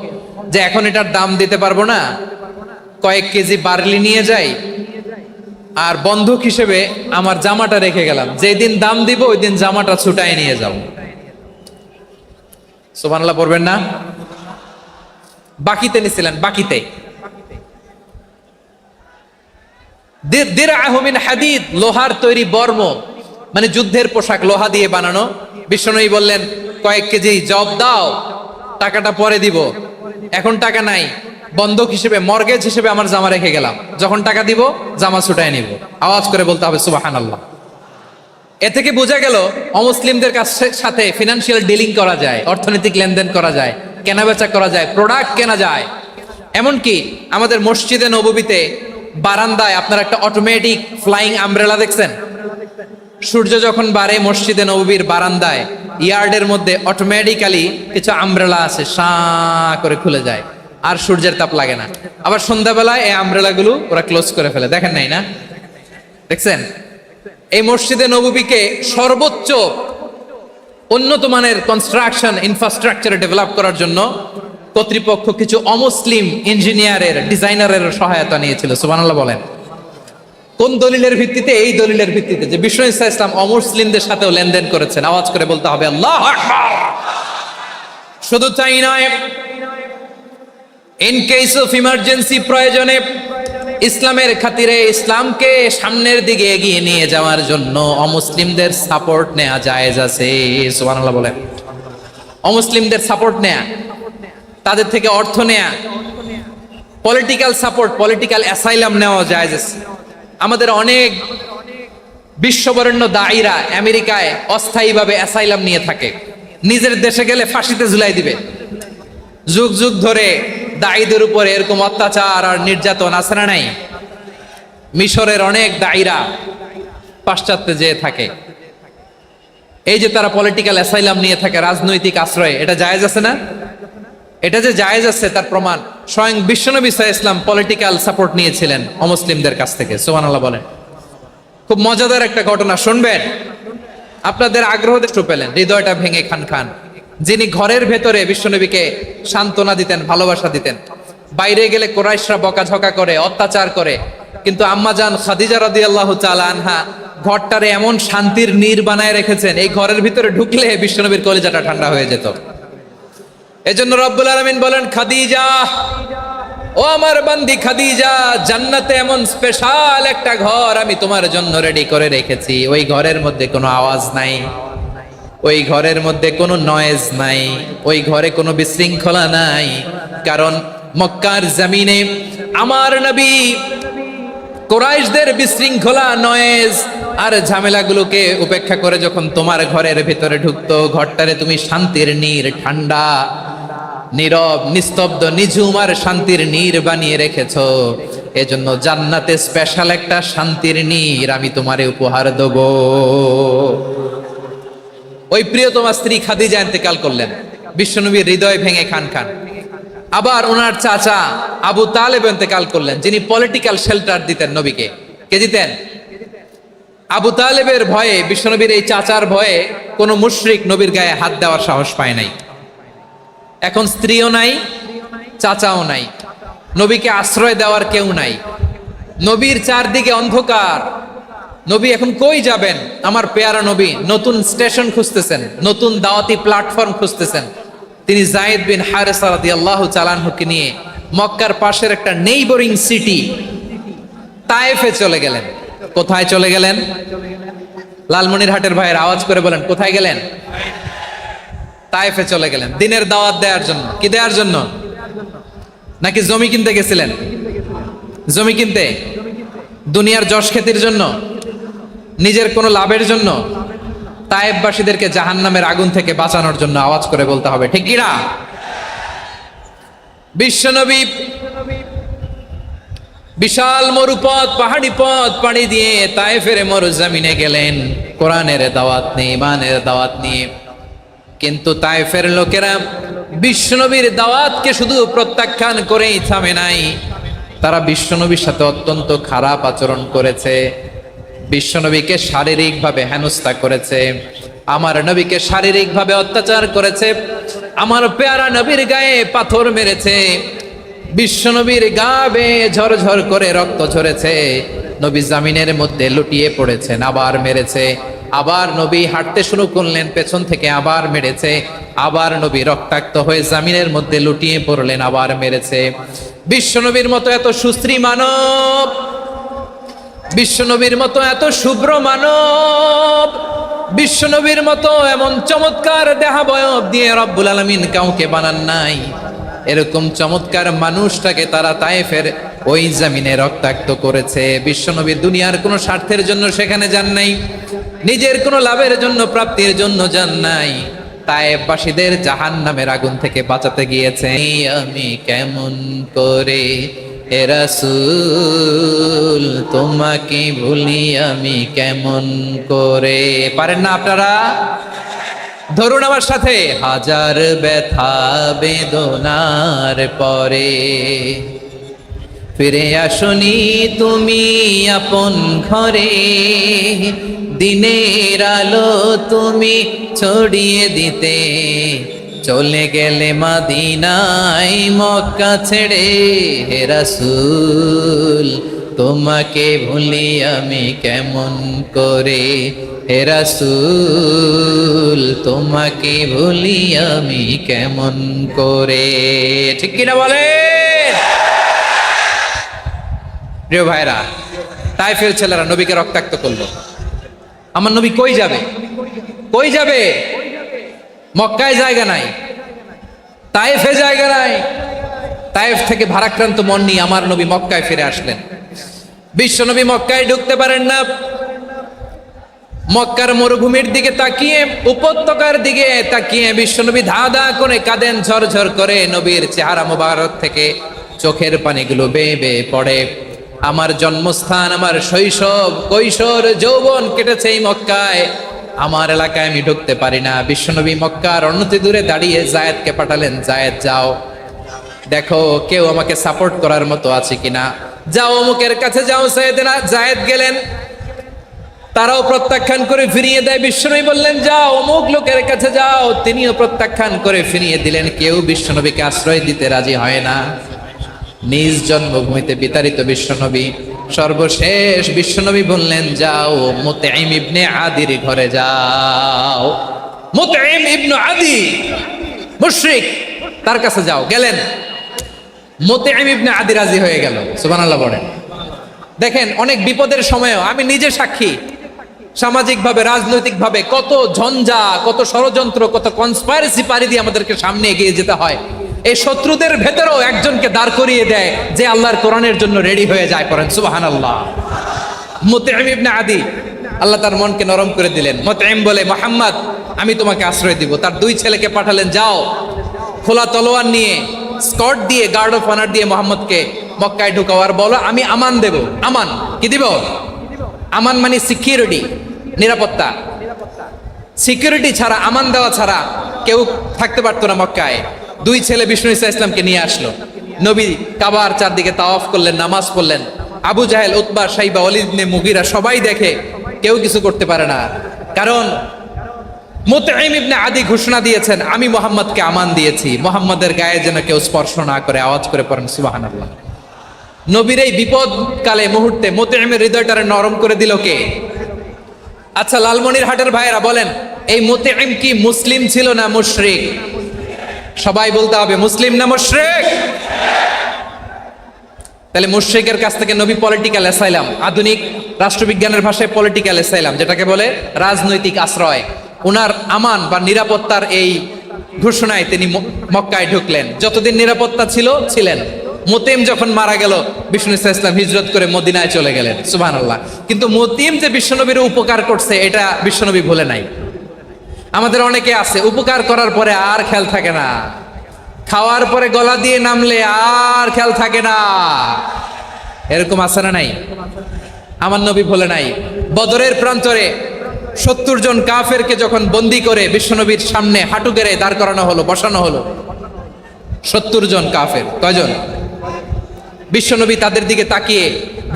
যে এখন এটার দাম দিতে পারবো না, কয়েক কেজি বার্লি নিয়ে যাই আর বন্ধক হিসেবে আমার জামাটা রেখে গেলাম, যেদিন দাম দিব ওই দিন জামাটা ছুটাই নিয়ে যাও। সুবহানাল্লাহ পড়বেন না? বাকিতে নিছিলেন, বাকিতে। দিরআহু মিন হাদিদ, লোহার তৈরি বর্ম, মানে যুদ্ধের পোশাক, লোহা দিয়ে বানানো। বিশ্বনবী বললেন, কয়েক কেজি জব দাও, টাকাটা পরে দিব, এখন টাকা নাই, বন্ধক হিসেবে, মর্গেজ হিসেবে আমার জামা রেখে গেলাম, যখন টাকা দিব জামা ছুটায় নিব। আওয়াজ করে বলতে হবে সুবহানাল্লাহ। এ থেকে বোঝা গেল অমুসলিমদের সাথে ফিনান্সিয়াল ডিলিং করা যায়, অর্থনৈতিক লেনদেন করা যায়, কেনাবেচা করা যায়, প্রোডাক্ট কেনা যায়। এমনকি আমাদের মসজিদে নববীতে বারান্দায় আপনার একটা অটোমেটিক ফ্লাইং আমব্রেলা দেখছেন? সূর্য যখন বাড়ে মসজিদে নববীর বারান্দায় ইয়ার্ডের মধ্যে অটোমেটিক্যালি কিছু আমব্রেলা আছে, সাঁ করে খুলে যায়, আর সূর্যের তাপ লাগে না। আবার সন্ধ্যাবেলায় এই আমব্রেলাগুলো ওরা ক্লোজ করে ফেলে, দেখেন নাই না? দেখছেন? এই মসজিদে নববীকে সর্বোচ্চ উন্নত মানের কনস্ট্রাকশন ইনফ্রাস্ট্রাকচারে ডেভেলপ করার জন্য কর্তৃপক্ষ কিছু অমুসলিম ইঞ্জিনিয়ারের, ডিজাইনারের সহায়তা নিয়েছিল। সুবহানাল্লাহ বলেন। কোন দলিলের ভিত্তিতে? এই দলিলের ভিত্তিতে যে বিষ্ণু ঈসা ইসলাম অমুসলিমদের সাথেও লেনদেন করেছেন। আওয়াজ করে বলতে হবে আল্লাহু আকবার। শুধু তাই নয়, ইন কেস অফ ইমার্জেন্সি, প্রয়োজনে ইসলামের খাতিরে, ইসলামকে সামনের দিকে এগিয়ে নিয়ে যাওয়ার জন্য অমুসলিমদের সাপোর্ট নেওয়া জায়েজ আছে। সুবহানাল্লাহ বলেন। অমুসলিমদের সাপোর্ট নেয়া, তাদের থেকে অর্থ নেয়া, পলিটিক্যাল সাপোর্ট, পলিটিক্যাল অ্যাসাইলাম নেওয়া জায়েজ আছে। আমাদের অনেক বিশ্ববরেণ্য দায়ীরা আমেরিকায় অস্থায়ীভাবে অ্যাসাইলাম নিয়ে থাকে, নিজের দেশে গেলে ফাঁসিতে ঝুলাই দিবে। যুগ যুগ ধরে দায়ীদের উপরে এরকম অত্যাচার আর নির্যাতন আছে না নাই? মিশরের অনেক দায়ীরা পাশ্চাত্যে যেয়ে থাকে, এই যে তারা পলিটিক্যাল অ্যাসাইলাম নিয়ে থাকে, রাজনৈতিক আশ্রয়, এটা জায়েজ আছে না? এটা যে জায়েজ আছে তার প্রমাণ স্বয়ং বিশ্বনবী সাল্লাল্লাহু আলাইহি ওয়াসাল্লাম পলিটিক্যাল সাপোর্ট নিয়েছিলেন অমুসলিমদের কাছ থেকে। সুবহানাল্লাহ বলেন। খুব মজাদার একটা ঘটনা শুনবেন, আপনাদের আগ্রহ দেখতে পেলেন, হৃদয়টা ভেঙে খান খান। যিনি ঘরের ভেতরে বিশ্বনবীকে সান্ত্বনা দিতেন, ভালোবাসা দিতেন, বাইরে গেলে কুরাইশরা বকাঝকা করে, অত্যাচার করে, কিন্তু আম্মা জান খাদিজা রাদিয়াল্লাহু তাআলা আনহা ঘরটারে এমন শান্তির নীড় বানায় রেখেছেন, এই ঘরের ভিতরে ঢুকলে বিশ্বনবীর কলিজাটা ঠান্ডা হয়ে যেত। এজন্য রব্বুল আলামিন বলেন, খাদিজা, ও আমার বান্দি খাদিজা, জান্নাতে এমন স্পেশাল একটা ঘর আমি তোমার জন্য রেডি করে রেখেছি। ওই ঘরের মধ্যে কোনো আওয়াজ নাই, ওই ঘরের মধ্যে কোনো নয়েজ নাই, ওই ঘরে কোনো বিশৃঙ্খলা নাই। কারণ মক্কার জমিনে আমার নবী কুরাইশদের বিশৃঙ্খলা, নয়েজ আর ঝামেলাগুলোকে উপেক্ষা করে যখন তোমার ঘরের ভেতরে ঢুকতো, ঘরটারে তুমি শান্তির নীড়, ঠান্ডা, নীরব, নিস্তব্ধ, নিঝুম আর শান্তির নীড় বানিয়ে রেখেছো। এজন্য জান্নাতে স্পেশাল একটা শান্তির নীড় আমি তোমারে উপহার দেব। ওই প্রিয়তমা স্ত্রী খাদিজা ইন্তেকাল করলেন, বিশ্বনবীর হৃদয় ভেঙে খান খান। আবার ওনার চাচা আবু তালেব ইন্তেকাল করলেন, যিনি পলিটিক্যাল শেল্টার দিতেন নবীকে। কে দিতেন? আবু তালেবের ভয়ে, বিশ্বনবীর এই চাচার ভয়ে কোনো মুশরিক নবীর গায়ে হাত দেওয়ার সাহস পায় নাই। এখন স্ত্রীও নাই, চাচাও নাই, নবীকে আশ্রয় দেওয়ার কেউ নাই, নবীর চারদিকে অন্ধকার। নবী এখন কই যাবেন? আমার পেয়ারা নবী নতুন স্টেশন খুঁজতেছেন, নতুন দাওয়াতি প্ল্যাটফর্ম খুঁজতেছেন। তিনি যায়েদ বিন হারেসা রাদিয়াল্লাহু তাআলা আনহুকে নিয়ে মক্কার পাশের একটা নেইবরিং সিটি তায়েফে চলে গেলেন। কোথায় চলে গেলেন? লালমনিরহাটের ভাইয়ের আওয়াজ করে বলেন, কোথায় গেলেন? তায়েফে চলে গেলেন দিনের দাওয়াত দেওয়ার জন্য। কি দেওয়ার জন্য? নাকি জমি কিনতে গেছিলেন? জমি কিনতে, দুনিয়ার যশ খ্যাতির জন্য, নিজের কোনো লাভের জন্য? তায়েফবাসীদেরকে জাহান্নামের আগুন থেকে বাঁচানোর জন্য। আওয়াজ করে বলতে হবে ঠিক কি না? বিশ্বনবী বিশাল মরুপথ, পাহাড়ি পথ পাড়ি দিয়ে তায়েফের মরুজমিনে গেলেন কোরআনের দাওয়াত নিয়ে, ইমানের দাওয়াত নিয়ে। কিন্তু তায়েফের লোকেরা বিশ্বনবীর দাওয়াতকে শুধু প্রত্যাখ্যান করেই থামে নাই, তারা বিশ্বনবীর সাথে অত্যন্ত খারাপ আচরণ করেছে। বিশ্বনবীকে শারীরিকভাবে হেনস্থা করেছে, আমার নবীকে শারীরিকভাবে অত্যাচার করেছে, আমার পেয়ারা নবীর গায়ে পাথর মেরেছে, বিশ্বনবীর গা বেয়ে ঝরঝর করে রক্ত ঝরেছে, নবী জামিনের মধ্যে লুটিয়ে পড়েছেন, আবার মেরেছে, আবার নবী হাঁটতে শুরু করলেন, পেছন থেকে আবার মেরেছে, আবার নবী রক্তাক্ত হয়ে জামিনের মধ্যে লুটিয়ে পড়লেন, আবার মেরেছে। বিশ্বনবীর মতো এত সুশ্রী মানব, বিশ্বনবীর মতো এত শুভ্র মানব, বিশ্বনবীর মতো এমন চমৎকার দেহাবয়ব দিয়ে রব্বুল আলামিন কাউকে বানান নাই। এরকম চমৎকার মানুষটাকে তারা তায়েফের ওই জমিনে রক্তাক্ত করেছে। বিশ্বনবী দুনিয়ার কোনো স্বার্থের জন্য সেখানে যান নাই, নিজের কোনো লাভের জন্য, প্রাপ্তির জন্য যান নাই, তায়েফবাসীদের জাহান্নামের আগুন থেকে বাঁচাতে গিয়েছে। আমি কেমন করে হে রাসূল তোমাকে ভুলি, আমি কেমন করে। পারেন না আপনারা? ধরুন আমার সাথে। হাজার ব্যথা বেদনার পরে ফিরে আসনি তুমি আপন ঘরে, দিনের আলো তুমি ছড়িয়ে দিতে, চলে গেলে মদিনায় মক্কা ছেড়ে। হে রাসূল তোমাকে ভুলি আমি কেমন করে, হে রাসূল তোমাকে ভুলি আমি কেমন করে। ঠিক কিনা বলে? প্রিয় ভাইরা, তায়েফের ছেলেরা নবীকে রক্তাক্ত করলো। আমার নবী কই যাবে? কই যাবে? মক্কায় জায়গা নাই, তায়েফে জায়গা নাই। তায়েফ থেকে ভারাক্রান্ত মন নিয়ে আমার নবী মক্কায় ফিরে আসলেন। বিশ্ব নবী মক্কায় ঢুকতে পারেন না। মক্কার মরুভূমির দিকে তাকিয়ে, উপত্যকার দিকে তাকিয়ে বিশ্বনবী ধা ধা করে কাঁদেন, ঝরঝর করে। নবীর চেহারা মোবারক থেকে চোখের পানিগুলো বেয়ে বেয়ে পড়ে। আমার জন্মস্থান, আমার শৈশব, কৈশোর, যৌবন কেটেছে এই মক্কায়, আমার এলাকায় আমি ঢুকতে পারি না। বিশ্বনবী মক্কার অনতি দূরে দাঁড়িয়ে জায়েদকে পাঠালেন, জায়েদ যাও দেখো কেউ আমাকে সাপোর্ট করার মতো আছে কিনা, যাও অমুকের কাছে যাও। জায়েদ গেলেন, তারাও প্রত্যাখ্যান করে ফিরিয়ে দেয়। বিশ্বনবী বললেন যাও অমুক লোকের কাছে যাও, তিনিও প্রত্যাখ্যান করে ফিরিয়ে দিলেন। কেউ বিশ্বনবীকে আশ্রয় দিতে রাজি হয় না। নিজ জন্মভূমিতে বিতাড়িত বিশ্বনবী, সর্বশেষ বিশ্বনবী বললেন যাও মুতঈম ইবনে আদির ঘরে যাও। মুতঈম ইবনে আদি মুশরিক, তার কাছে যাও। গেলেন, মুতঈম ইবনে আদি রাজি হয়ে গেল। সুবহানাল্লাহ বলেন। দেখেন, অনেক বিপদের সময়ও আমি নিজে সাক্ষী, সামাজিকভাবে, রাজনৈতিকভাবে কত ঝঞ্ঝা, কত ষড়যন্ত্র, কত কনস্পাইরেসি পাড়ি দিয়ে আমাদেরকে সামনে এগিয়ে যেতে হয়। এই শত্রুদের ভেতরেও একজনকে দাঁড় করিয়ে দেয় যে আল্লাহর কোরআনের জন্য রেডি হয়ে যায়। পড়েন সুবহানাল্লাহ। মুতঈম ইবনে আদি, আল্লাহ তার মনকে নরম করে দিলেন। মুতঈম বলে, মুহাম্মদ আমি তোমাকে আশ্রয় দিব। তার দুই ছেলেকে পাঠালেন, যাও খোলা তলোয়ার নিয়ে, স্কট দিয়ে, গার্ড অফ অনার দিয়ে মোহাম্মদকে মক্কায় ঢুকাও, আর বলো আমি আমান দেব। আমান কি দিব? আমান মানে সিকিউরিটি, নিরাপত্তা। সিকিউরিটি ছাড়া, আমান দেওয়া ছাড়া কেউ থাকতে পারতো না মক্কায়। দুই ছেলে বিষ্ণু ইসা ইসলামকে নিয়ে আসলো। নবী কাবার চারদিকে তাওয়াফ করলেন, নামাজ পড়লেন। আবু জাহেল, উতবা, শাইবা, ওয়ালিদ ইবনে মুগীরা সবাই দেখে, কেউ কিছু করতে পারে না। কারণ মুতঈম ইবনে আদি ঘোষণা দিয়েছেন আমি মুহাম্মদকে আমান দিয়েছি, মুহাম্মদের গায়ে যেন কেউ স্পর্শ না করে। আওয়াজ করে পড়েন সুবহানাল্লাহ। নবীর এই বিপদকালে মুহূর্তে মুতঈমের হৃদয়টারে নরম করে দিল কে? আচ্ছা, লালমনিরহাটের ভাইয়েরা বলেন, এই মুতঈম কি মুসলিম ছিল না মুশরিক? সবাই বলতে হবে মুসলিম না মুশরিক? তাহলে মুশরিকের কাছ থেকে নবী পলিটিক্যাল অ্যাসাইলাম, আধুনিক রাষ্ট্রবিজ্ঞানের ভাষায় পলিটিক্যাল অ্যাসাইলাম যেটাকে বলে, রাজনৈতিক আশ্রয়, ওনার আমান বা নিরাপত্তার এই ঘোষণায় তিনি মক্কায় ঢুকলেন। যতদিন নিরাপত্তা ছিলেন। মুতিম যখন মারা গেল, বিষ্ণু ইসলাম হিজরত করে মদিনায় চলে গেলেন। সুবহানাল্লাহ। কিন্তু মুতিম যে বিশ্বনবীর উপকার করছে এটা বিশ্বনবী ভুলে নাই। আমাদের অনেকে আছে উপকার করার পরে আর খেয়াল থাকে না, খাওয়ার পরে গলা দিয়ে নামলে আর খেয়াল থাকে না। এরকম আছে না নাই? আমার নবী ভুলে নাই। বদরের প্রান্তরে 70 জন কাফেরকে যখন বন্দী করে বিশ্বনবীর সামনে হাঁটু গেড়ে দাঁড় করানো হলো, বসানো হলো, 70 জন কাফের। কয়জন? বিশ্বনবী তাদের দিকে তাকিয়ে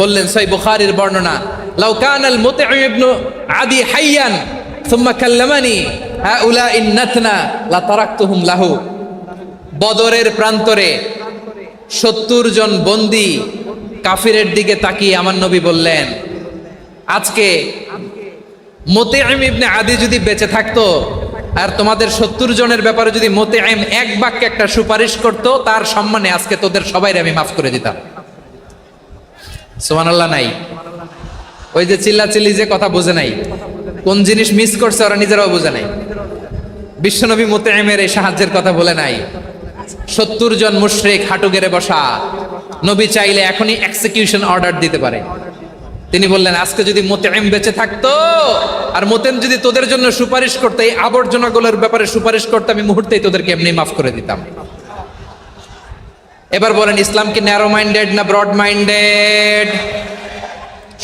বললেন, সহিহ বুখারীর বর্ণনা, লাউ কানাল মুতঈম ইবনে আদি হাইয়ান সুম্মা কাল্লামানি হাউলা ইন্নাতনা লা তারাকতুহুম লাহু। বদরের প্রান্তরে 70 জন বন্দী কাফিরের দিকে তাকিয়ে আমার নবী বললেন, আজকে মুতঈম ইবনে আদি যদি বেঁচে থাকতো আর তোমাদের 70 জনের ব্যাপারে যদি মুতঈম এক বাক্যে একটা সুপারিশ করত, তার সম্মানে আজকে তোদের সবাইকে আমি মাফ করে দিতাম। সুবহানাল্লাহ নাই? ওই যে চিল্লাচিল্লি যে কথা বোঝে নাই, কোন জিনিস মিস করছে ওরা নিজেরাও বোঝে নাই। বিশ্বনবী মুতঈমের এই সাহায্যের কথা বলে নাই। 70 জন মুশরিক হাঁটু গেড়ে বসা, নবী চাইলে এখনই এক্সিকিউশন অর্ডার দিতে পারে। তিনি বললেন, আজকে যদি মুতঈম বেঁচে থাকতো আর মুতঈম যদি তোদের জন্য সুপারিশ করতে, এই আবর্জনাগুলোর ব্যাপারে সুপারিশ করতে, আমি মুহূর্তেই তোদেরকে এমনি মাফ করে দিতাম। এবার বলেন, ইসলাম কি ন্যারো মাইন্ডেড না ব্রড মাইন্ডেড?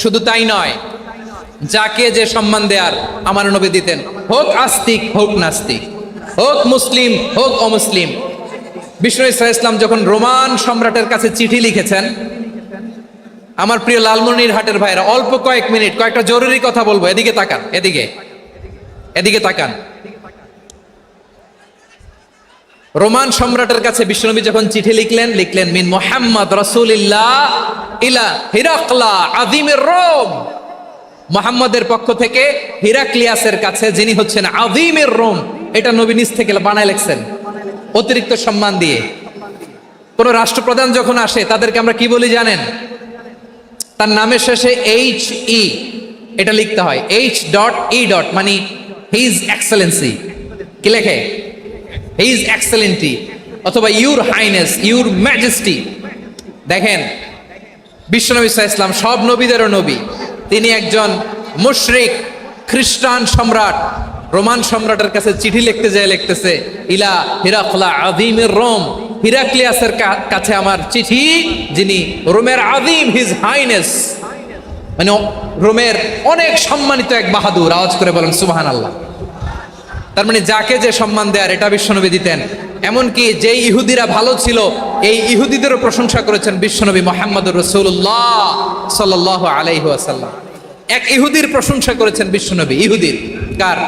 শুধু তাই নয়, যাকে যে সম্মান দেয়ার আমার নবী দিতেন, হোক আস্তিক হোক নাস্তিক, হোক মুসলিম হোক অমুসলিম। বিষ্ণু ইসলাম যখন রোমান সম্রাটের কাছে চিঠি লিখেছেন, আমার প্রিয় লালমনিরহাটের ভাইরা, অল্প কয়েক মিনিট কয়েকটা জরুরি কথা বলবো, এদিকে তাকান, এদিকে তাকান। রোমান সম্রাটের কাছে বিশ্বনবী যখন চিঠি লিখলেন মিন মুহাম্মদ রাসূলিল্লাহ ইলা হিরাকলা আযীমির রোম। মুহাম্মদের পক্ষ থেকে হিরাক্লিয়াসের কাছে, যিনি হচ্ছেন আযীমির রোম। এটা নবী নিজ থেকে বানায় লিখছেন, অতিরিক্ত সম্মান দিয়ে। কোন রাষ্ট্রপ্রধান যখন আসে তাদেরকে আমরা কি বলি জানেন? তার নামের শেষে HE এটা লিখতে হয়, H.E. মানে হিজ এক্সেলেন্সি। কি লেখে? হিজ এক্সেলেন্টি, অথবা ইউর হাইনেস, ইউর ম্যাজেস্টি। দেখেন, বিশ্বনবী সাল্লাল্লাহু আলাইহি ওয়াসাল্লাম সব নবীদেরও নবী। তিনি একজন মুশরিক খ্রিস্টান সম্রাট, রোমান সম্রাটের কাছে চিঠি লিখতে যায়, লিখতেছে ইলা হিরাকলা আযীমির রোম। হিরাক্লিয়াসের কাছে আমার চিঠি, যিনি রোমের আযীম, হিজ হাইনেস, মানে রোমের অনেক সম্মানিত এক বাহাদুর। আওয়াজ করে বলেন সুবহানাল্লাহ। তার মানে যাকে যে সম্মান দেয়ার এটা বিশ্বনবী দিতেন। এমনকি যে ইহুদিরা ভালো ছিল, এই ইহুদিদেরও প্রশংসা করেছেন বিশ্বনবী মুহাম্মদুর রাসূলুল্লাহ সাল্লাল্লাহু আলাইহি ওয়াসাল্লাম। এক ইহুদির প্রশংসা করেছেন বিশ্বনবী। ইহুদির কার?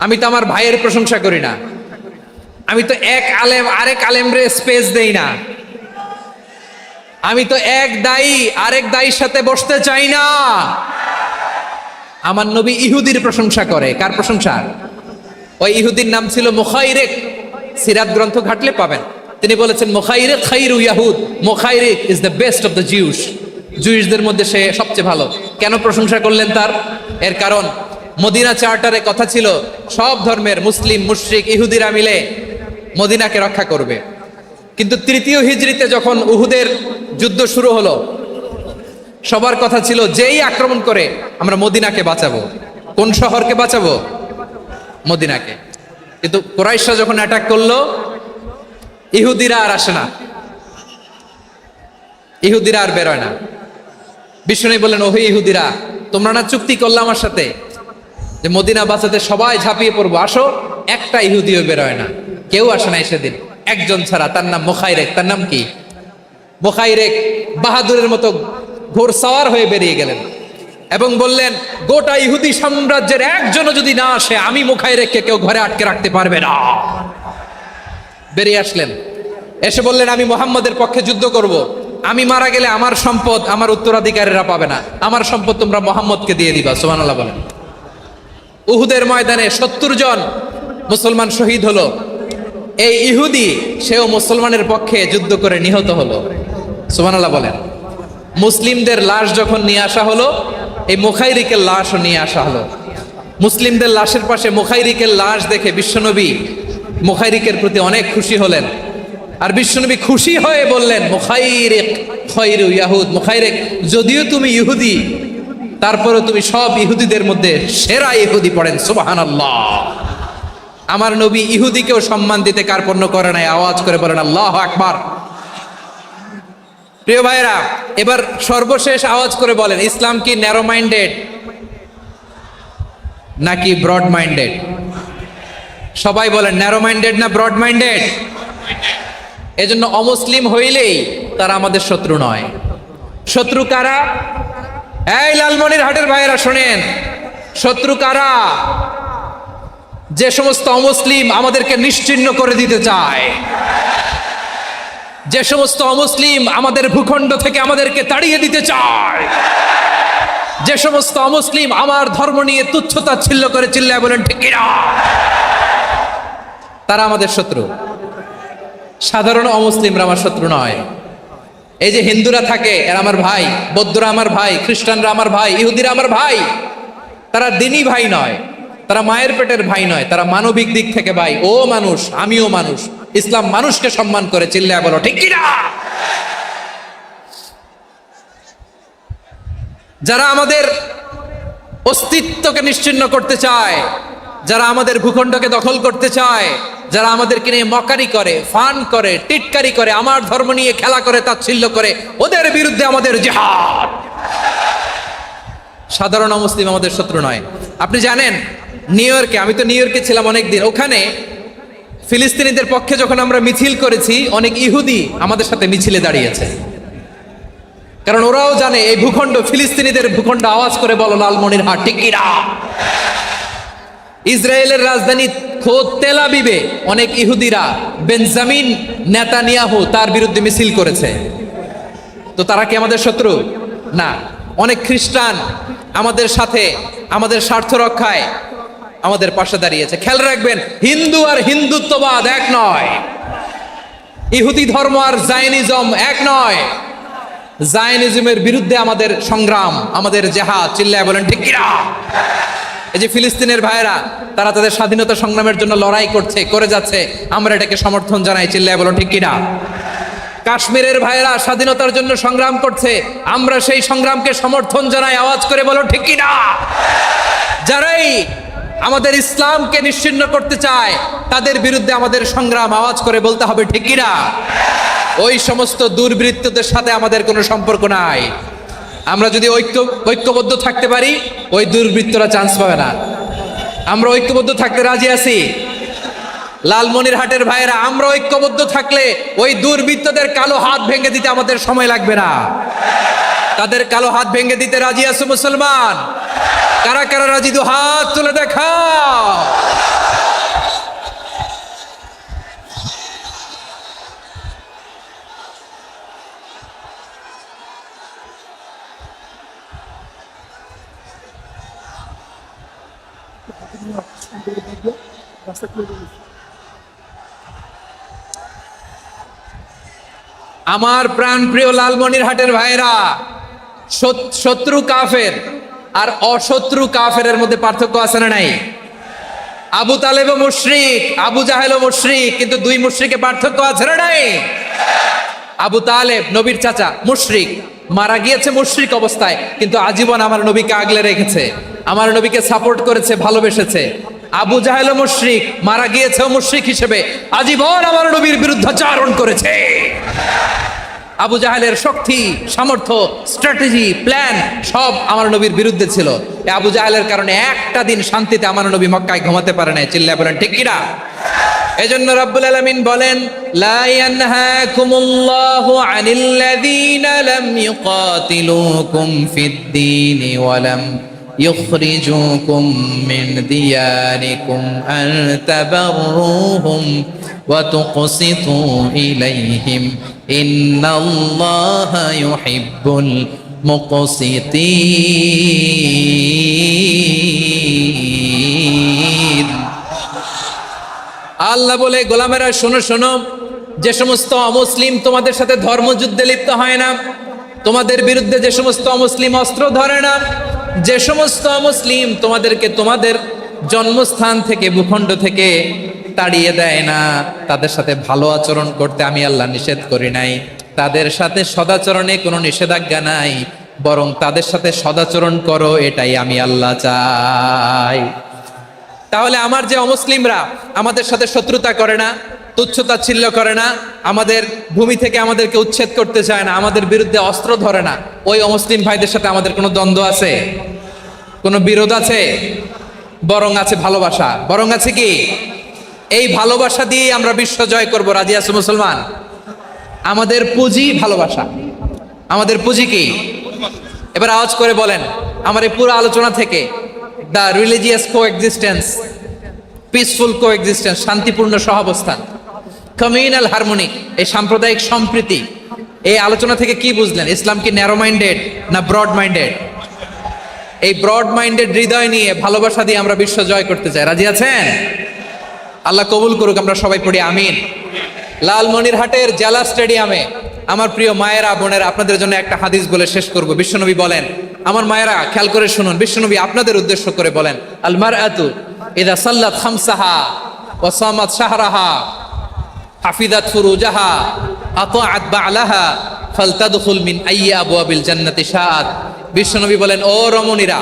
আমি তো আমার ভাইয়ের প্রশংসা করি না, আমি তো এক আলেম আরেক আলেমরে স্পেস দেই না, আমি তো এক দায়ী আরেক দায়ীর সাথে বসতে চাই না। আমার নবী ইহুদির প্রশংসা করে। কার প্রশংসা? ওই ইহুদির নাম ছিল মুখাইরিক। সিরাত গ্রন্থ ঘাটলে পাবেন। তিনি বলেছেন, মুখাইরিক খাইরু ইয়াহুদ, Mukhayriq is the best of the Jews. জুইশদের মধ্যে সে সবচেয়ে ভালো। কেন প্রশংসা করলেন তার? এর কারণ মদিনা চার্টারে কথা ছিল সব ধর্মের মুসলিম, মুশরিক, ইহুদিরা মিলে মদিনাকে রক্ষা করবে। কিন্তু 3য় হিজরিতে যখন উহুদের যুদ্ধ শুরু হলো, সবার কথা ছিল যেই আক্রমণ করে আমরা মদিনাকে বাঁচাবো। কোন শহরকে বাঁচাবো? মদিনাকে। কিন্তু কুরাইশরা যখন অ্যাটাক করলো, ইহুদিরা আর আসে না, ইহুদিরা আর বেরোয় না। বিষ্ণু বললেন, ওহে ইহুদিরা, তোমরা না চুক্তি করলে আমার সাথে যে মদিনা বাঁচাতে সবাই ঝাঁপিয়ে পড়বো, আসো। একটা ইহুদিও বেরোয় না, কেউ আসে নাই সেদিন, একজন ছাড়া। তার নাম মুখাইরেক। তার নাম কি? মুখাইরেক বাহাদুরের মতো ঘোড়সাওয়ার হয়ে বেরিয়ে গেলেন এবং বললেন, গোটা ইহুদি সাম্রাজ্যের একজনও যদি না আসে, আমি মুখাইরেককে কেউ ঘরে আটকে রাখতে পারবে না। বেরিয়ে আসলেন, এসে বললেন, আমি মুহাম্মদের পক্ষে যুদ্ধ করব। আমি মারা গেলে আমার সম্পদ আমার উত্তরাধিকারীরা পাবে না, আমার সম্পদ তোমরা মুহাম্মদকে দিয়ে দিবা। সুবহানাল্লাহ বলেন। উহুদের ময়দানে 70 জন মুসলমান শহীদ হলো। এই ইহুদি, সেও মুসলমানের পক্ষে যুদ্ধ করে নিহত হলো। সুবহানাল্লাহ বলেন। মুসলিমদের লাশ যখন নিয়ে আসা হলো, এই মুখাইরিকের লাশও নিয়ে আসা হলো। মুসলিমদের লাশের পাশে মুখাইরিকের লাশ দেখে বিশ্বনবী মুখাইরিকের প্রতি অনেক খুশি হলেন। আর বিশ্বনবী খুশি হয়ে বললেন, মুখাইরিক খৈরু ইয়াহুদ, মুখাইরিক যদিও তুমি ইহুদি, তারপরে তুমি সব ইহুদিদের মধ্যে সেরা ইহুদি। পড়েন সুবহানাল্লাহ। আমার নবী ইহুদিকেও সম্মান দিতে কার্পণ্য করে নাই। আওয়াজ করে বলেন আল্লাহু আকবার। প্রিয় ভাইরা, এবার সর্বশেষ আওয়াজ করে বলেন, ইসলাম কি ন্যারো মাইন্ডেড নাকি ব্রড মাইন্ডেড? সবাই বলেন ন্যারো মাইন্ডেড না ব্রড মাইন্ডেড? এজন্য অমুসলিম হইলেই তারা আমাদের শত্রু নয়। শত্রু কারা? এই লালমনিরহাটের ভাইয়েরা শোনেন, শত্রু কারা? যে সমস্ত অমুসলিম আমাদেরকে নিশ্চিহ্ন করে দিতে চায়, যে সমস্ত অমুসলিম আমাদের ভূখণ্ড থেকে আমাদেরকে তাড়িয়ে দিতে চায়, যে সমস্ত অমুসলিম আমার ধর্ম নিয়ে তুচ্ছতাচ্ছিল্য করে চিল্লায় বলেন ঠিক কিনা, তারা আমাদের শত্রু। সাধারণ অমুসলিমরা আমার শত্রু নয়। এই যে হিন্দুরা থাকে এরা আমার ভাই, বৌদ্ধরা আমার ভাই, খ্রিস্টানরা আমার ভাই, ইহুদিরা আমার ভাই। তারা দিনই ভাই নয়, তারা মায়ের পেটের ভাই নয়, তারা মানবিক দিক থেকে ভাই। ও মানুষ, আমিও মানুষ। ইসলাম মানুষকে সম্মান করে, চিল্লায় বলো ঠিক কিনা। যারা আমাদের অস্তিত্বকে নিশ্চিহ্ন করতে চায়, যারা আমাদের ভূখণ্ডকে দখল করতে চায়, যারা আমাদেরকে নিয়ে মকারি করে, ফান করে, টিটকারি করে, আমার ধর্ম নিয়ে খেলা করে, তাচ্ছিল্য করে, ওদের বিরুদ্ধে আমাদের জিহাদ। সাধারণ মুসলিম আমাদের শত্রু নয়। আপনি জানেন নিউ ইয়র্কে, আমি তো নিউ ইয়র্কে ছিলাম অনেকদিন, ওখানে ফিলিস্তিনিদের পক্ষে যখন আমরা মিছিল করেছি, অনেক ইহুদি আমাদের সাথে মিছিলে দাঁড়িয়েছে। কারণ ওরাও জানে এই ভূখণ্ড ফিলিস্তিনিদের ভূখণ্ড। আওয়াজ করে বলো লালমনিরহাট ঠিক কিনা। ইসরায়েলের রাজধানী খোদ তেল আবিবে অনেক ইহুদিরা বেঞ্জামিন নেতানিয়াহু তার বিরুদ্ধে মিছিল করেছে। তো তারা কি আমাদের শত্রু? না। অনেক খ্রিস্টান আমাদের সাথে আমাদের স্বার্থ রক্ষায় আমাদের পাশে দাঁড়িয়েছে। খেয়াল রাখবেন, হিন্দু আর হিন্দুত্ববাদ এক নয়, ইহুদি ধর্ম আর জায়নিজম এক নয়। জায়নিজমের বিরুদ্ধে আমাদের সংগ্রাম, আমাদের জেহাদ, চিল্লায় বলেন ঠিক কিনা। এই যে ফিলিস্তিনের ভাইয়েরা, তারা তাদের স্বাধীনতা সংগ্রামের জন্য লড়াই করছে, করে যাচ্ছে, আমরা এটাকে সমর্থন জানাই, চিল্লায় বলো ঠিক কিনা। কাশ্মীরের ভাইয়েরা স্বাধীনতার জন্য সংগ্রাম করছে, আমরা সেই সংগ্রামকে সমর্থন জানাই, আওয়াজ করে বলো ঠিক কিনা। যারাই আমাদের ইসলামকে নিশ্চিহ্ন করতে চায় তাদের বিরুদ্ধে আমাদের সংগ্রাম, আওয়াজ করে বলতে হবে ঠিক কিনা। ওই সমস্ত দুর্বৃত্তদের সাথে আমাদের কোনো সম্পর্ক নাই। আমরা যদি ঐক্যবদ্ধ থাকতে পারি, ওই দুর্বৃত্তরা চান্স পাবে না। আমরা ঐক্যবদ্ধ থাকতে রাজি আছি। লালমনিরহাটের ভাইয়েরা, আমরা ঐক্যবদ্ধ থাকলে ওই দুর্বৃত্তদের কালো হাত ভেঙে দিতে আমাদের সময় লাগবে না। তাদের কালো হাত ভেঙে দিতে রাজি আছো মুসলমান? কারা কারা রাজি? দু হাত তুলে দেখাও। আমার প্রাণ প্রিয় লালমনিরহাটের ভাইরা, শত্রু কাফের আর অশত্রু কাফেরের মধ্যে পার্থক্য আছে না নাই? আবু তালেবও মুশরিক, আবু জাহেলও মুশরিক, কিন্তু দুই মুশরিকে পার্থক্য আছে না নাই? আবু তালেব নবীর চাচা, মুশরিক, মারা গিয়েছে মুশরিক অবস্থায়, কিন্তু আজীবন আমার নবীকে আগলে রেখেছে, আমার নবীকে সাপোর্ট করেছে, ভালোবেসেছে। আবু জাহেলও মুশরিক, মারা গিয়েছে মুশরিক হিসেবে, আজীবন আমার নবীর বিরুদ্ধাচারণ করেছে। আবু জাহেলের শক্তি, সামর্থ্য, স্ট্র্যাটেজি, প্ল্যান সব আমার নবীর বিরুদ্ধে ছিল। আবু জাহেলের কারণে একটা দিন শান্তিতে আমার নবী মক্কায় ঘুমাতে পারে নাই, চিল্লায় বলেন ঠিক কিনা। এজন্য রব্বুল আলামিন বলেন, লা ইয়ানহাকুমুল্লাহু আনিল্লাযীনা লাম ইউকাতিলুকুম ফিদ-দীন ওয়া লাম ইখরিজুকুম মিন দিয়ারিকুম আন তাবাররুহুম ওয়া তুকসিতু ইলাইহিম ইন্নাল্লাহা ইউহিব্বুল মুকসিতিন। আল্লাহ বলে, গোলামেরা শোনো শোনো, যে সমস্ত অমুসলিম তোমাদের সাথে ধর্মযুদ্ধে লিপ্ত হয় না, তোমাদের বিরুদ্ধে যে সমস্ত অমুসলিম অস্ত্র ধরে না, যে সমস্ত মুসলিম তোমাদেরকে তোমাদের জন্মস্থান থেকে ভূখণ্ড থেকে তাড়িয়ে দেয় না, তাদের সাথে ভালো আচরণ করতে আমি আল্লাহ নিষেধ করি নাই, তাদের সাথে সদাচরণে কোনো নিষেধাজ্ঞা নাই, বরং তাদের সাথে সদাচরণ করো, এটাই আমি আল্লাহ চাই। তাহলে আমার যে অমুসলিমরা আমাদের সাথে শত্রুতা করে না, তুচ্ছতাচ্ছিল্য করে না, আমাদের ভূমি থেকে আমাদেরকে উচ্ছেদ করতে চায় না, আমাদের বিরুদ্ধে অস্ত্র ধরে না, ওই অমুসলিম ভাইদের সাথে আমাদের কোনো দ্বন্দ্ব আছে, কোনো বিরোধ আছে? বরং আছে ভালোবাসা। বরং আছে কি? এই ভালোবাসা দিয়ে আমরা বিশ্ব জয় করব। রাজি আছো মুসলমান? আমাদের পুঁজি ভালোবাসা। আমাদের পুঁজি কি? এবার আওয়াজ করে বলেন আমার এই পুরো আলোচনা থেকে, the religious coexistence, peaceful coexistence, শান্তিপূর্ণ সহাবস্থান, কমিউনাল হারমোনি, এই সাম্প্রদায়িক সম্প্রীতি, এই আলোচনা থেকে কি বুঝলেন? ইসলাম কি ন্যারো মাইন্ডেড না ব্রড মাইন্ডেড? এই ব্রড মাইন্ডেড হৃদয় নিয়ে ভালোবাসা দিয়ে আমরা বিশ্ব জয় করতে চাই। রাজি আছেন? আল্লাহ কবুল করুক। আমরা সবাই পড়ি আমিন। লালমনিরহাটের জেলা স্টেডিয়ামে আমার প্রিয় মায়েরা বোনেরা, আপনাদের জন্য একটা হাদিস বলে শেষ করব। বিশ্বনবী বলেন, আমার মায়েরা খেয়াল করে শুনুন, বিশ্বনবী আপনাদের উদ্দেশ্য করে বলেন, আল মারআতু ইযা সাল্লাত খামসাহা ওয়া সামাত শাহরাহা হাফিজাত ফুরুজাহা আতাআত বা'লাহা ফালতাদখুল মিন আইয়ি আবওয়াবিল জান্নাতি শাআত। বিশ্বনবী বলেন, ও রমণীরা,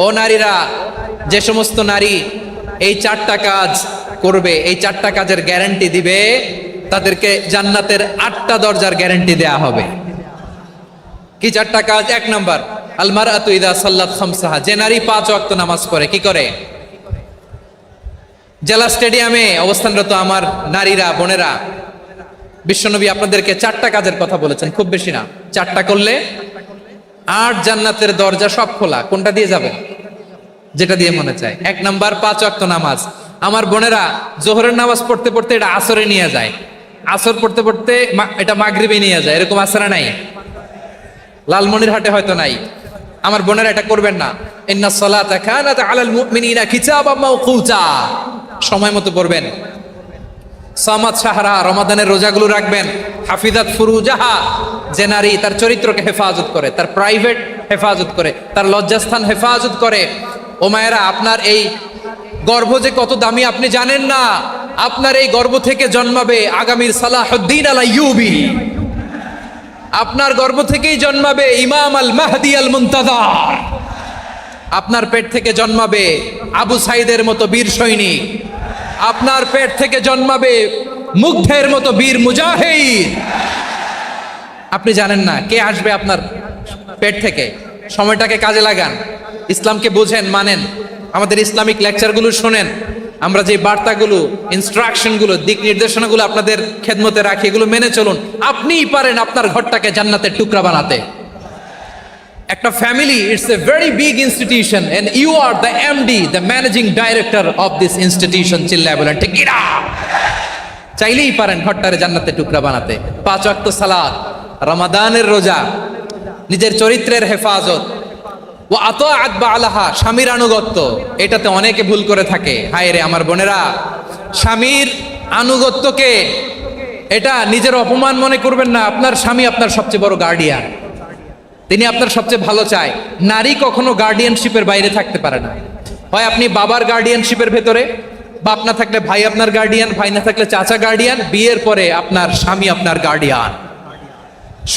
ও নারীরা, যে সমস্ত নারী এই চারটা কাজ করবে, এই চারটা কাজের গ্যারান্টি দিবে, তাদেরকে জান্নাতের 8টা দরজার গ্যারান্টি দেয়া হবে। কি চারটা কাজ? 1 নাম্বার, আল মারআতু ইযা সাল্লাত খামসাহা, যে নারী 5 ওয়াক্ত নামাজ পড়ে। কি করে? জেলা স্টেডিয়ামে অবস্থানরত আমার নারীরা বোনেরা, বিশ্বনবী আপনাদেরকে 4টা কাজের কথা বলেছেন, খুব বেশি না। 4টা করলে 8 জান্নাতের দরজা সব খোলা। কোনটা দিয়ে যাবে? যেটা দিয়ে মনে চায়। 1 নাম্বার 5 ওয়াক্ত নামাজ। আমার বোনেরা জোহরের নামাজ পড়তে পড়তে এটা আসরে নিয়ে যায়, আসর পড়তে পড়তে এটা মাগরিবে নিয়ে যায়। এরকম আসরা নাই? লালমনিরহাটে হয়তো নাই। আমার বোনেরা এটা করবেন না। ইন্নাস সালাতা কানাত আলাল মুমিনিনা কিতাবাম মাওকুতা, সময় মতো পড়বেন। সামাত শাহরা, রমাদানের রোজাগুলো রাখবেন। হাফিজাত ফুরুজাহা, যে নারী তার চরিত্রকে হেফাজত করে, তার প্রাইভেট হেফাজত করে, তার লজ্জাস্থান হেফাজত করে। ও মায়েরা, আপনার এই গর্ভ যে কত দামি আপনি জানেন না। আপনার এই গর্ভ থেকে জন্মাবে আগামীর সালাহুদ্দিন আল আইয়ুবী। আপনার গর্ভ থেকেই জন্মাবে ইমাম আল মাহদি আল মুনতাজার। আপনার পেট থেকে জন্মাবে আবু সাইদের মতো বীর সৈনিক। আপনার পেট থেকে জন্মাবে মুগ্ধের মতো বীর মুজাহিদ। আপনি জানেন না কে আসবে আপনার পেট থেকে। সময়টাকে কাজে লাগান, ইসলামকে বুঝেন, মানেন, আমাদের ইসলামিক লেকচারগুলো শোনেন। আমরা যে বার্তাগুলো, ইনস্ট্রাকশনগুলো, দিক নির্দেশনাগুলো আপনাদের খেদমতে রাখি, এগুলো মেনে চলুন। আপনিই পারেন আপনার ঘরটাকে জান্নাতের টুকরা বানাতে। একটা family, it's a very big institution and you are the MD, the managing director of this institution. চিল্লায় বলেন ঠিক কিনা? চাইলেই পারেন ঘরটারে জান্নাতের টুকরা বানাতে। 5 ওয়াক্ত সালাত, রমাদানের রোজা, নিজের চরিত্রের হেফাজত, ও আতাআত বা'লাহা, স্বামীর আনুগত্য। এটাতে অনেকে ভুল করে থাকে। হায় রে আমার বোনেরা, স্বামীর আনুগত্যকে এটা নিজের অপমান মনে করবেন না। আপনার স্বামী আপনার সবচেয়ে বড় গার্ডিয়ান, তিনি আপনার সবচেয়ে ভালো চায়। নারী কখনো গার্ডিয়ানশিপের বাইরে থাকতে পারে না। হয় আপনি বাবার গার্ডিয়ানশিপের ভেতরে, বাপ না থাকলে ভাই আপনার গার্ডিয়ান, ভাই না থাকলে চাচা গার্ডিয়ান, বিয়ের পরে আপনার স্বামী আপনার গার্ডিয়ান।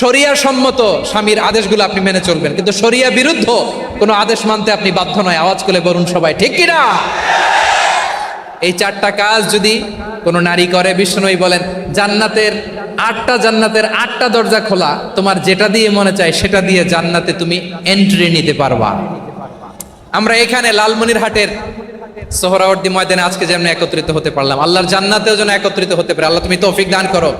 শরিয়া সম্মত স্বামীর আদেশগুলো আপনি মেনে চলবেন, কিন্তু শরিয়া বিরুদ্ধ কোনো আদেশ মানতে আপনি বাধ্য নয়। আওয়াজ করে বলুন সবাই ঠিক কিনা? এই 4টা কাজ যদি কোনো নারী করে, বিষ্ণুই বলেন জান্নাতের 8টা দরজা খোলা। তোমার যেটা দিয়ে মনে চায় সেটা দিয়ে জান্নাতে তুমি এন্ট্রি নিতে পারবা। আমরা এখানে লালমনিরহাটের সোহরাওয়ার্দী ময়দানে আজকে যেমন একত্রিত হতে পারলাম, আল্লাহর জান্নাতেও যেন একত্রিত হতে পারে। আল্লাহ তুমি তৌফিক দান করো।